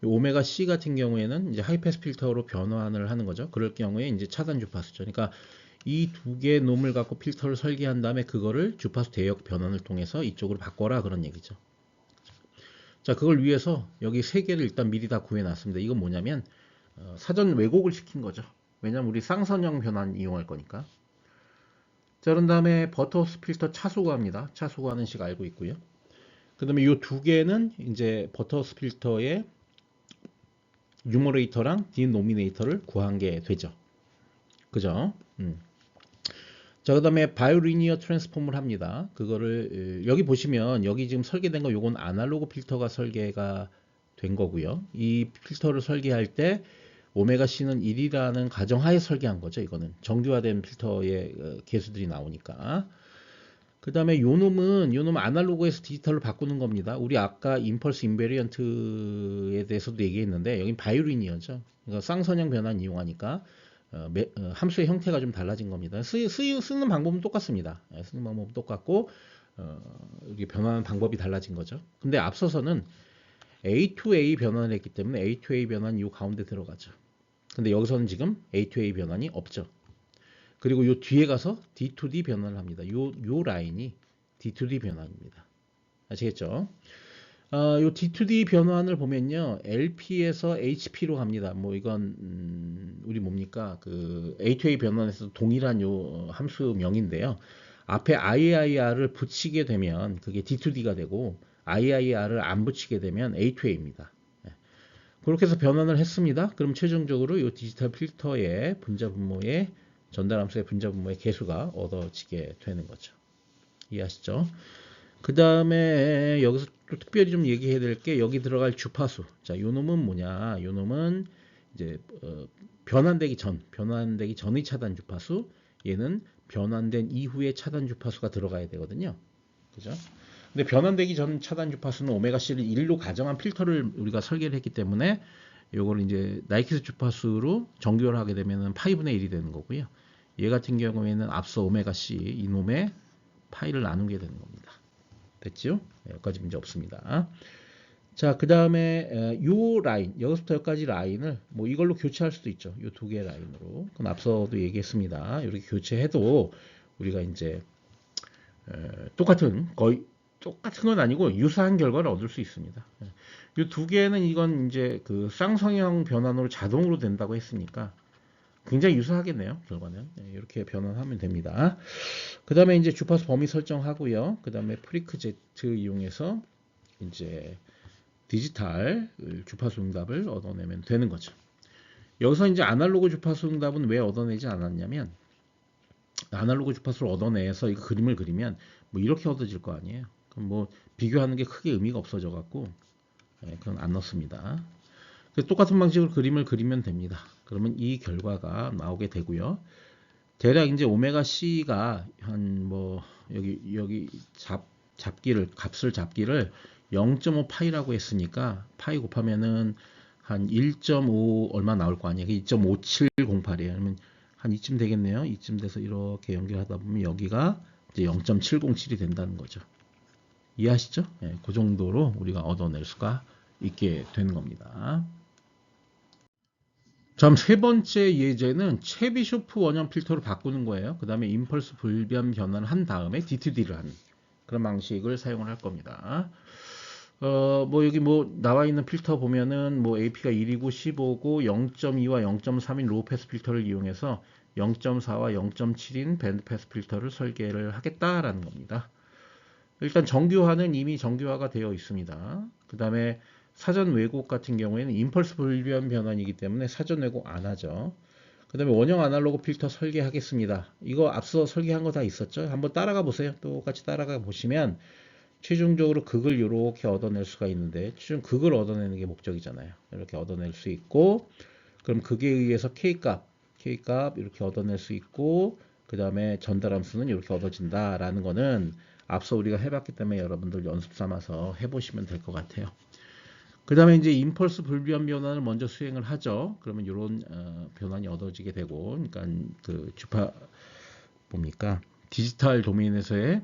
오메가 C 같은 경우에는 이제 하이 패스 필터로 변환을 하는 거죠. 그럴 경우에 이제 차단 주파수죠. 그러니까 이 두 개의 놈을 갖고 필터를 설계한 다음에 그거를 주파수 대역 변환을 통해서 이쪽으로 바꿔라 그런 얘기죠. 자, 그걸 위해서 여기 세 개를 일단 미리 다 구해놨습니다. 이건 뭐냐면 사전 왜곡을 시킨 거죠. 왜냐면 우리 쌍선형 변환 이용할 거니까. 자, 그런 다음에 버터워스 필터 차수구합니다. 차수구하는 식 알고 있고요. 그 다음에 이 두 개는 이제 버터워스 필터의 뉴머레이터랑 디노미네이터를 구한 게 되죠. 그죠? 자, 그 다음에 바이오리니어 트랜스폼을 합니다. 그거를 여기 보시면 여기 지금 설계된 거 요건 아날로그 필터가 설계가 된 거고요. 이 필터를 설계할 때 오메가 C는 1이라는 가정하에 설계한 거죠. 이거는 정규화된 필터의 개수들이 나오니까. 그 다음에 요 놈은 아날로그에서 디지털로 바꾸는 겁니다. 우리 아까 임펄스 인베리언트에 대해서도 얘기했는데 여긴 바이오리니어죠. 그러니까 쌍선형 변환 이용하니까 함수의 형태가 좀 달라진 겁니다. 쓰는 방법은 똑같습니다. 쓰는 방법은 똑같고 이게 변환하는 방법이 달라진 거죠. 근데 앞서서는 A to A 변환을 했기 때문에 A to A 변환이 이 가운데 들어가죠. 근데 여기서는 지금 A2A 변환이 없죠. 그리고 요 뒤에 가서 D2D 변환을 합니다. 요 라인이 D2D 변환입니다. 아시겠죠? 요 D2D 변환을 보면요, LP에서 HP로 갑니다. 뭐 이건 우리 뭡니까? 그 A2A 변환에서 동일한 요 함수명인데요. 앞에 IIR을 붙이게 되면 그게 D2D가 되고 IIR을 안 붙이게 되면 A2A입니다. 그렇게 해서 변환을 했습니다. 그럼 최종적으로 이 디지털 필터의 분자 분모의 전달 함수의 분자 분모의 개수가 얻어지게 되는 거죠. 이해하시죠? 그 다음에 여기서 또 특별히 좀 얘기해야 될 게 여기 들어갈 주파수. 자, 요 놈은 뭐냐? 요 놈은 이제 변환되기 전의 차단 주파수. 얘는 변환된 이후의 차단 주파수가 들어가야 되거든요. 그죠? 근데 변환되기 전 차단 주파수는 오메가 C를 1로 가정한 필터를 우리가 설계를 했기 때문에 요걸 이제 나이키스 주파수로 정교를 하게 되면은 파이분의 1이 되는 거고요. 얘 같은 경우에는 앞서 오메가 C 이놈의 파이를 나누게 되는 겁니다. 됐죠? 여기까지 문제 없습니다. 자, 그 다음에 요 라인, 여기서부터 여기까지 라인을 뭐 이걸로 교체할 수도 있죠. 요 두 개의 라인으로. 그건 앞서도 얘기했습니다. 이렇게 교체해도 우리가 이제 거의 똑같은 건 아니고 유사한 결과를 얻을 수 있습니다. 이 두 개는 이건 이제 그 쌍성형 변환으로 자동으로 된다고 했으니까 굉장히 유사하겠네요. 결과는 이렇게 변환하면 됩니다. 그 다음에 이제 주파수 범위 설정하고요. 그 다음에 프리크제트 이용해서 이제 디지털 주파수 응답을 얻어내면 되는 거죠. 여기서 이제 아날로그 주파수 응답은 왜 얻어내지 않았냐면 아날로그 주파수를 얻어내서 이 그림을 그리면 뭐 이렇게 얻어질 거 아니에요. 그럼 뭐 비교하는 게 크게 의미가 없어져 갖고 그건 안 넣습니다. 똑같은 방식으로 그림을 그리면 됩니다. 그러면 이 결과가 나오게 되고요. 대략 이제 오메가 C가 한 뭐 여기 값을 잡기를 0.5 파이라고 했으니까 파이 곱하면은 한 1.5 얼마 나올 거 아니에요. 2.5708이에요. 그러면 한 이쯤 되겠네요. 이쯤 돼서 이렇게 연결하다 보면 여기가 이제 0.707이 된다는 거죠. 이해하시죠? 네, 그 정도로 우리가 얻어낼 수가 있게 되는 겁니다. 다음 세 번째 예제는 체비쇼프 원형 필터로 바꾸는 거예요. 그 다음에 임펄스 불변 변환을 한 다음에 D2D를 하는 그런 방식을 사용을 할 겁니다. 뭐 여기 뭐 나와 있는 필터 보면은 뭐 AP가 1이고 15고 0.2와 0.3인 로우 패스 필터를 이용해서 0.4와 0.7인 밴드 패스 필터를 설계를 하겠다라는 겁니다. 일단 정규화는 이미 정규화가 되어 있습니다. 그 다음에 사전 왜곡 같은 경우에는 임펄스 불변 변환이기 때문에 사전 왜곡 안 하죠. 그 다음에 원형 아날로그 필터 설계하겠습니다. 이거 앞서 설계한 거 다 있었죠? 한번 따라가 보세요. 똑같이 따라가 보시면 최종적으로 극을 이렇게 얻어낼 수가 있는데 최종 극을 얻어내는 게 목적이잖아요. 이렇게 얻어낼 수 있고 그럼 극에 의해서 K값 이렇게 얻어낼 수 있고 그 다음에 전달함수는 이렇게 얻어진다라는 거는 앞서 우리가 해봤기 때문에 여러분들 연습 삼아서 해보시면 될 것 같아요. 그 다음에 이제 임펄스 불변 변환을 먼저 수행을 하죠. 그러면 이런 변환이 얻어지게 되고, 그러니까 그 주파 뭡니까 디지털 도메인에서의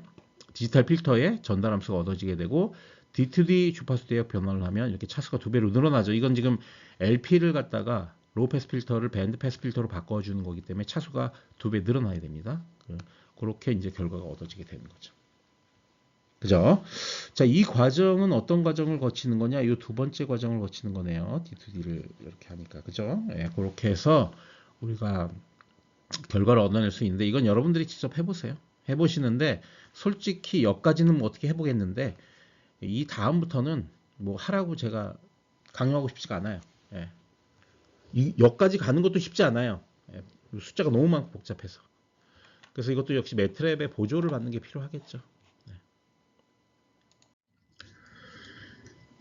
디지털 필터의 전달 함수가 얻어지게 되고 D2D 주파수 대역 변환을 하면 이렇게 차수가 2배로 늘어나죠. 이건 지금 LP를 갖다가 로우 패스 필터를 밴드 패스 필터로 바꿔주는 거기 때문에 차수가 2배 늘어나야 됩니다. 그렇게 이제 결과가 얻어지게 되는 거죠. 그죠? 자, 이 과정은 어떤 과정을 거치는 거냐? 이 두 번째 과정을 거치는 거네요. D2D를 이렇게 하니까. 그죠? 예, 그렇게 해서 우리가 결과를 얻어낼 수 있는데 이건 여러분들이 직접 해보세요. 해보시는데 솔직히 여기까지는 뭐 어떻게 해보겠는데 이 다음부터는 뭐 하라고 제가 강요하고 싶지가 않아요. 예. 이 여기까지 가는 것도 쉽지 않아요. 예. 숫자가 너무 많고 복잡해서. 그래서 이것도 역시 매트랩의 보조를 받는 게 필요하겠죠.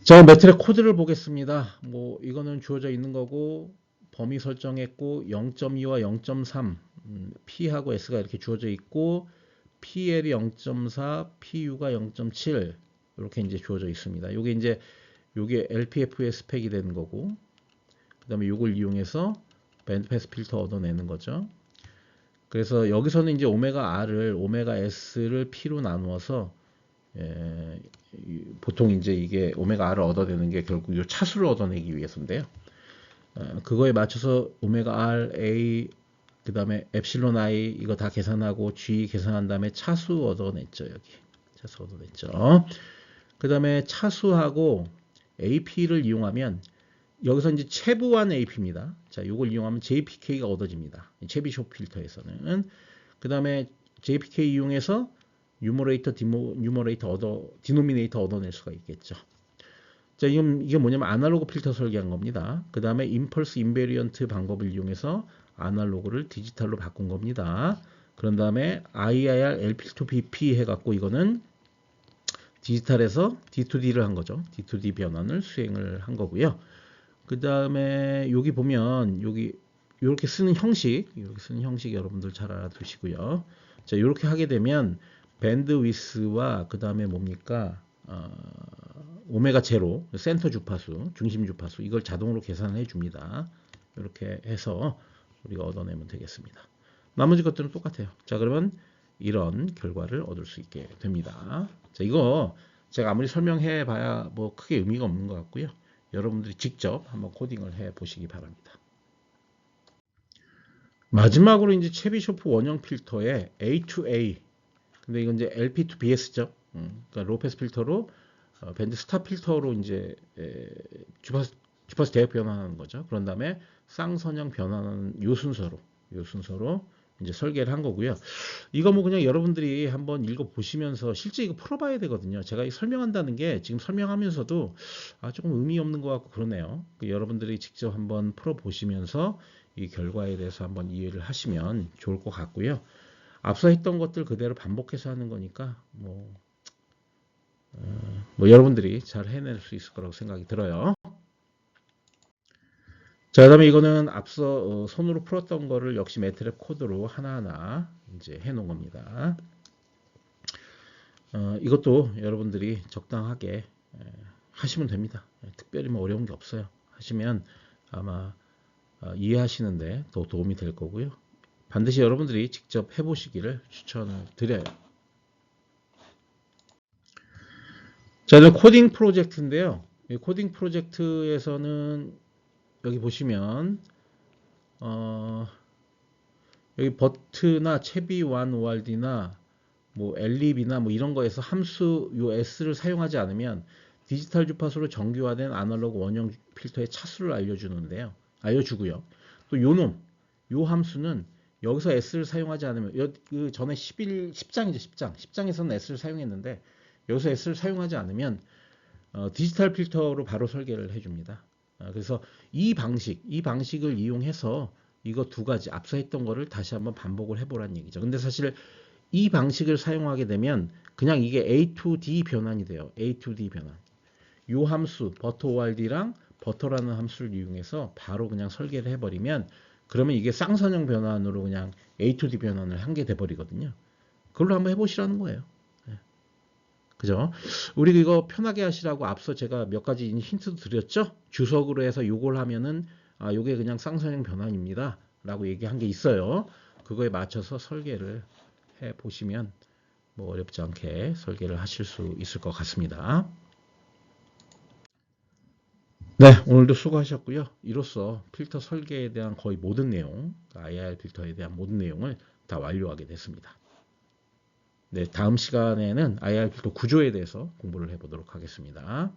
자, 매트랩 코드를 보겠습니다. 뭐 이거는 주어져 있는 거고 범위 설정했고 0.2와 0.3 P하고 S가 이렇게 주어져 있고 PL이 0.4, PU가 0.7 이렇게 이제 주어져 있습니다. 요게 LPF의 스펙이 되는 거고 그다음에 요걸 이용해서 밴드 패스 필터 얻어내는 거죠. 그래서 여기서는 이제 오메가 R을 오메가 S를 P로 나누어서 보통 이제 이게 오메가 R을 얻어내는 게 결국 이 차수를 얻어내기 위해서인데요. 그거에 맞춰서 오메가 R, A, 그 다음에 엡실론 I 이거 다 계산하고 G 계산한 다음에 차수 얻어냈죠. 여기 차수 얻어냈죠. 그 다음에 차수하고 AP를 이용하면 여기서 이제 체부한 AP입니다. 자, 이걸 이용하면 JPK가 얻어집니다. 체비숍 필터에서는. 그 다음에 JPK 이용해서 뉴머레이터, 디노미네이터 얻어낼 수가 있겠죠. 자, 이게 뭐냐면 아날로그 필터 설계한 겁니다. 그 다음에 임펄스 인베리언트 방법을 이용해서 아날로그를 디지털로 바꾼 겁니다. 그런 다음에 IIR LP2BP 해갖고 이거는 디지털에서 D2D를 한 거죠. D2D 변환을 수행을 한 거고요. 그 다음에 여기 보면 여기 이렇게 쓰는 형식, 여러분들 잘 알아두시고요. 자, 이렇게 하게 되면 밴드위스와 그 다음에 뭡니까? 오메가 제로, 센터 주파수, 중심 주파수 이걸 자동으로 계산해 줍니다. 이렇게 해서 우리가 얻어내면 되겠습니다. 나머지 것들은 똑같아요. 자, 그러면 이런 결과를 얻을 수 있게 됩니다. 자, 이거 제가 아무리 설명해 봐야 뭐 크게 의미가 없는 것 같고요. 여러분들이 직접 한번 코딩을 해 보시기 바랍니다. 마지막으로 이제 체비쇼프 원형 필터의 A2A. 근데 이건 이제 LP2BS죠. 그러니까 로패스 필터로 밴드 스탑 필터로 이제 주파수 대역 변환하는 거죠. 그런 다음에 쌍선형 변환하는 요 순서로 이제 설계를 한 거고요. 이거 뭐 그냥 여러분들이 한번 읽어 보시면서 실제 이거 풀어봐야 되거든요. 제가 설명한다는 게 지금 설명하면서도 조금 의미 없는 것 같고 그러네요. 여러분들이 직접 한번 풀어 보시면서 이 결과에 대해서 한번 이해를 하시면 좋을 것 같고요. 앞서 했던 것들 그대로 반복해서 하는 거니까 뭐 여러분들이 잘 해낼 수 있을 거라고 생각이 들어요. 자, 그다음에 이거는 앞서 손으로 풀었던 거를 역시 매트랩 코드로 하나하나 이제 해 놓은 겁니다. 이것도 여러분들이 적당하게 하시면 됩니다. 특별히 뭐 어려운 게 없어요. 하시면 아마 이해하시는데 더 도움이 될 거고요. 반드시 여러분들이 직접 해보시기를 추천을 드려요. 자, 이제 코딩 프로젝트인데요. 이 코딩 프로젝트에서는 여기 보시면 여기 버트나 채비1 ORD나 뭐 LEB나 뭐 이런 거에서 함수 요 S를 사용하지 않으면 디지털 주파수로 정규화된 아날로그 원형 필터의 차수를 알려주고요. 또 요 함수는 여기서 S를 사용하지 않으면 그 전에 10장이죠. 10장에서는 S를 사용했는데 여기서 S를 사용하지 않으면 디지털 필터로 바로 설계를 해줍니다. 그래서 이 방식을 이용해서 이거 두 가지 앞서 했던 거를 다시 한번 반복을 해보라는 얘기죠. 근데 사실 이 방식을 사용하게 되면 그냥 이게 A2D 변환이 돼요. A2D 변환. 요 함수 버터 ORD랑 버터라는 함수를 이용해서 바로 그냥 설계를 해버리면 그러면 이게 쌍선형 변환으로 그냥 A2D 변환을 한 게 돼버리거든요. 그걸로 한번 해보시라는 거예요. 그죠? 우리 이거 편하게 하시라고 앞서 제가 몇 가지 힌트도 드렸죠? 주석으로 해서 요걸 하면은 요게 그냥 쌍선형 변환입니다. 라고 얘기한 게 있어요. 그거에 맞춰서 설계를 해 보시면 뭐 어렵지 않게 설계를 하실 수 있을 것 같습니다. 네, 오늘도 수고하셨고요. 이로써 필터 설계에 대한 거의 모든 내용, IR 필터에 대한 모든 내용을 다 완료하게 됐습니다. 네, 다음 시간에는 IR 필터 구조에 대해서 공부를 해보도록 하겠습니다.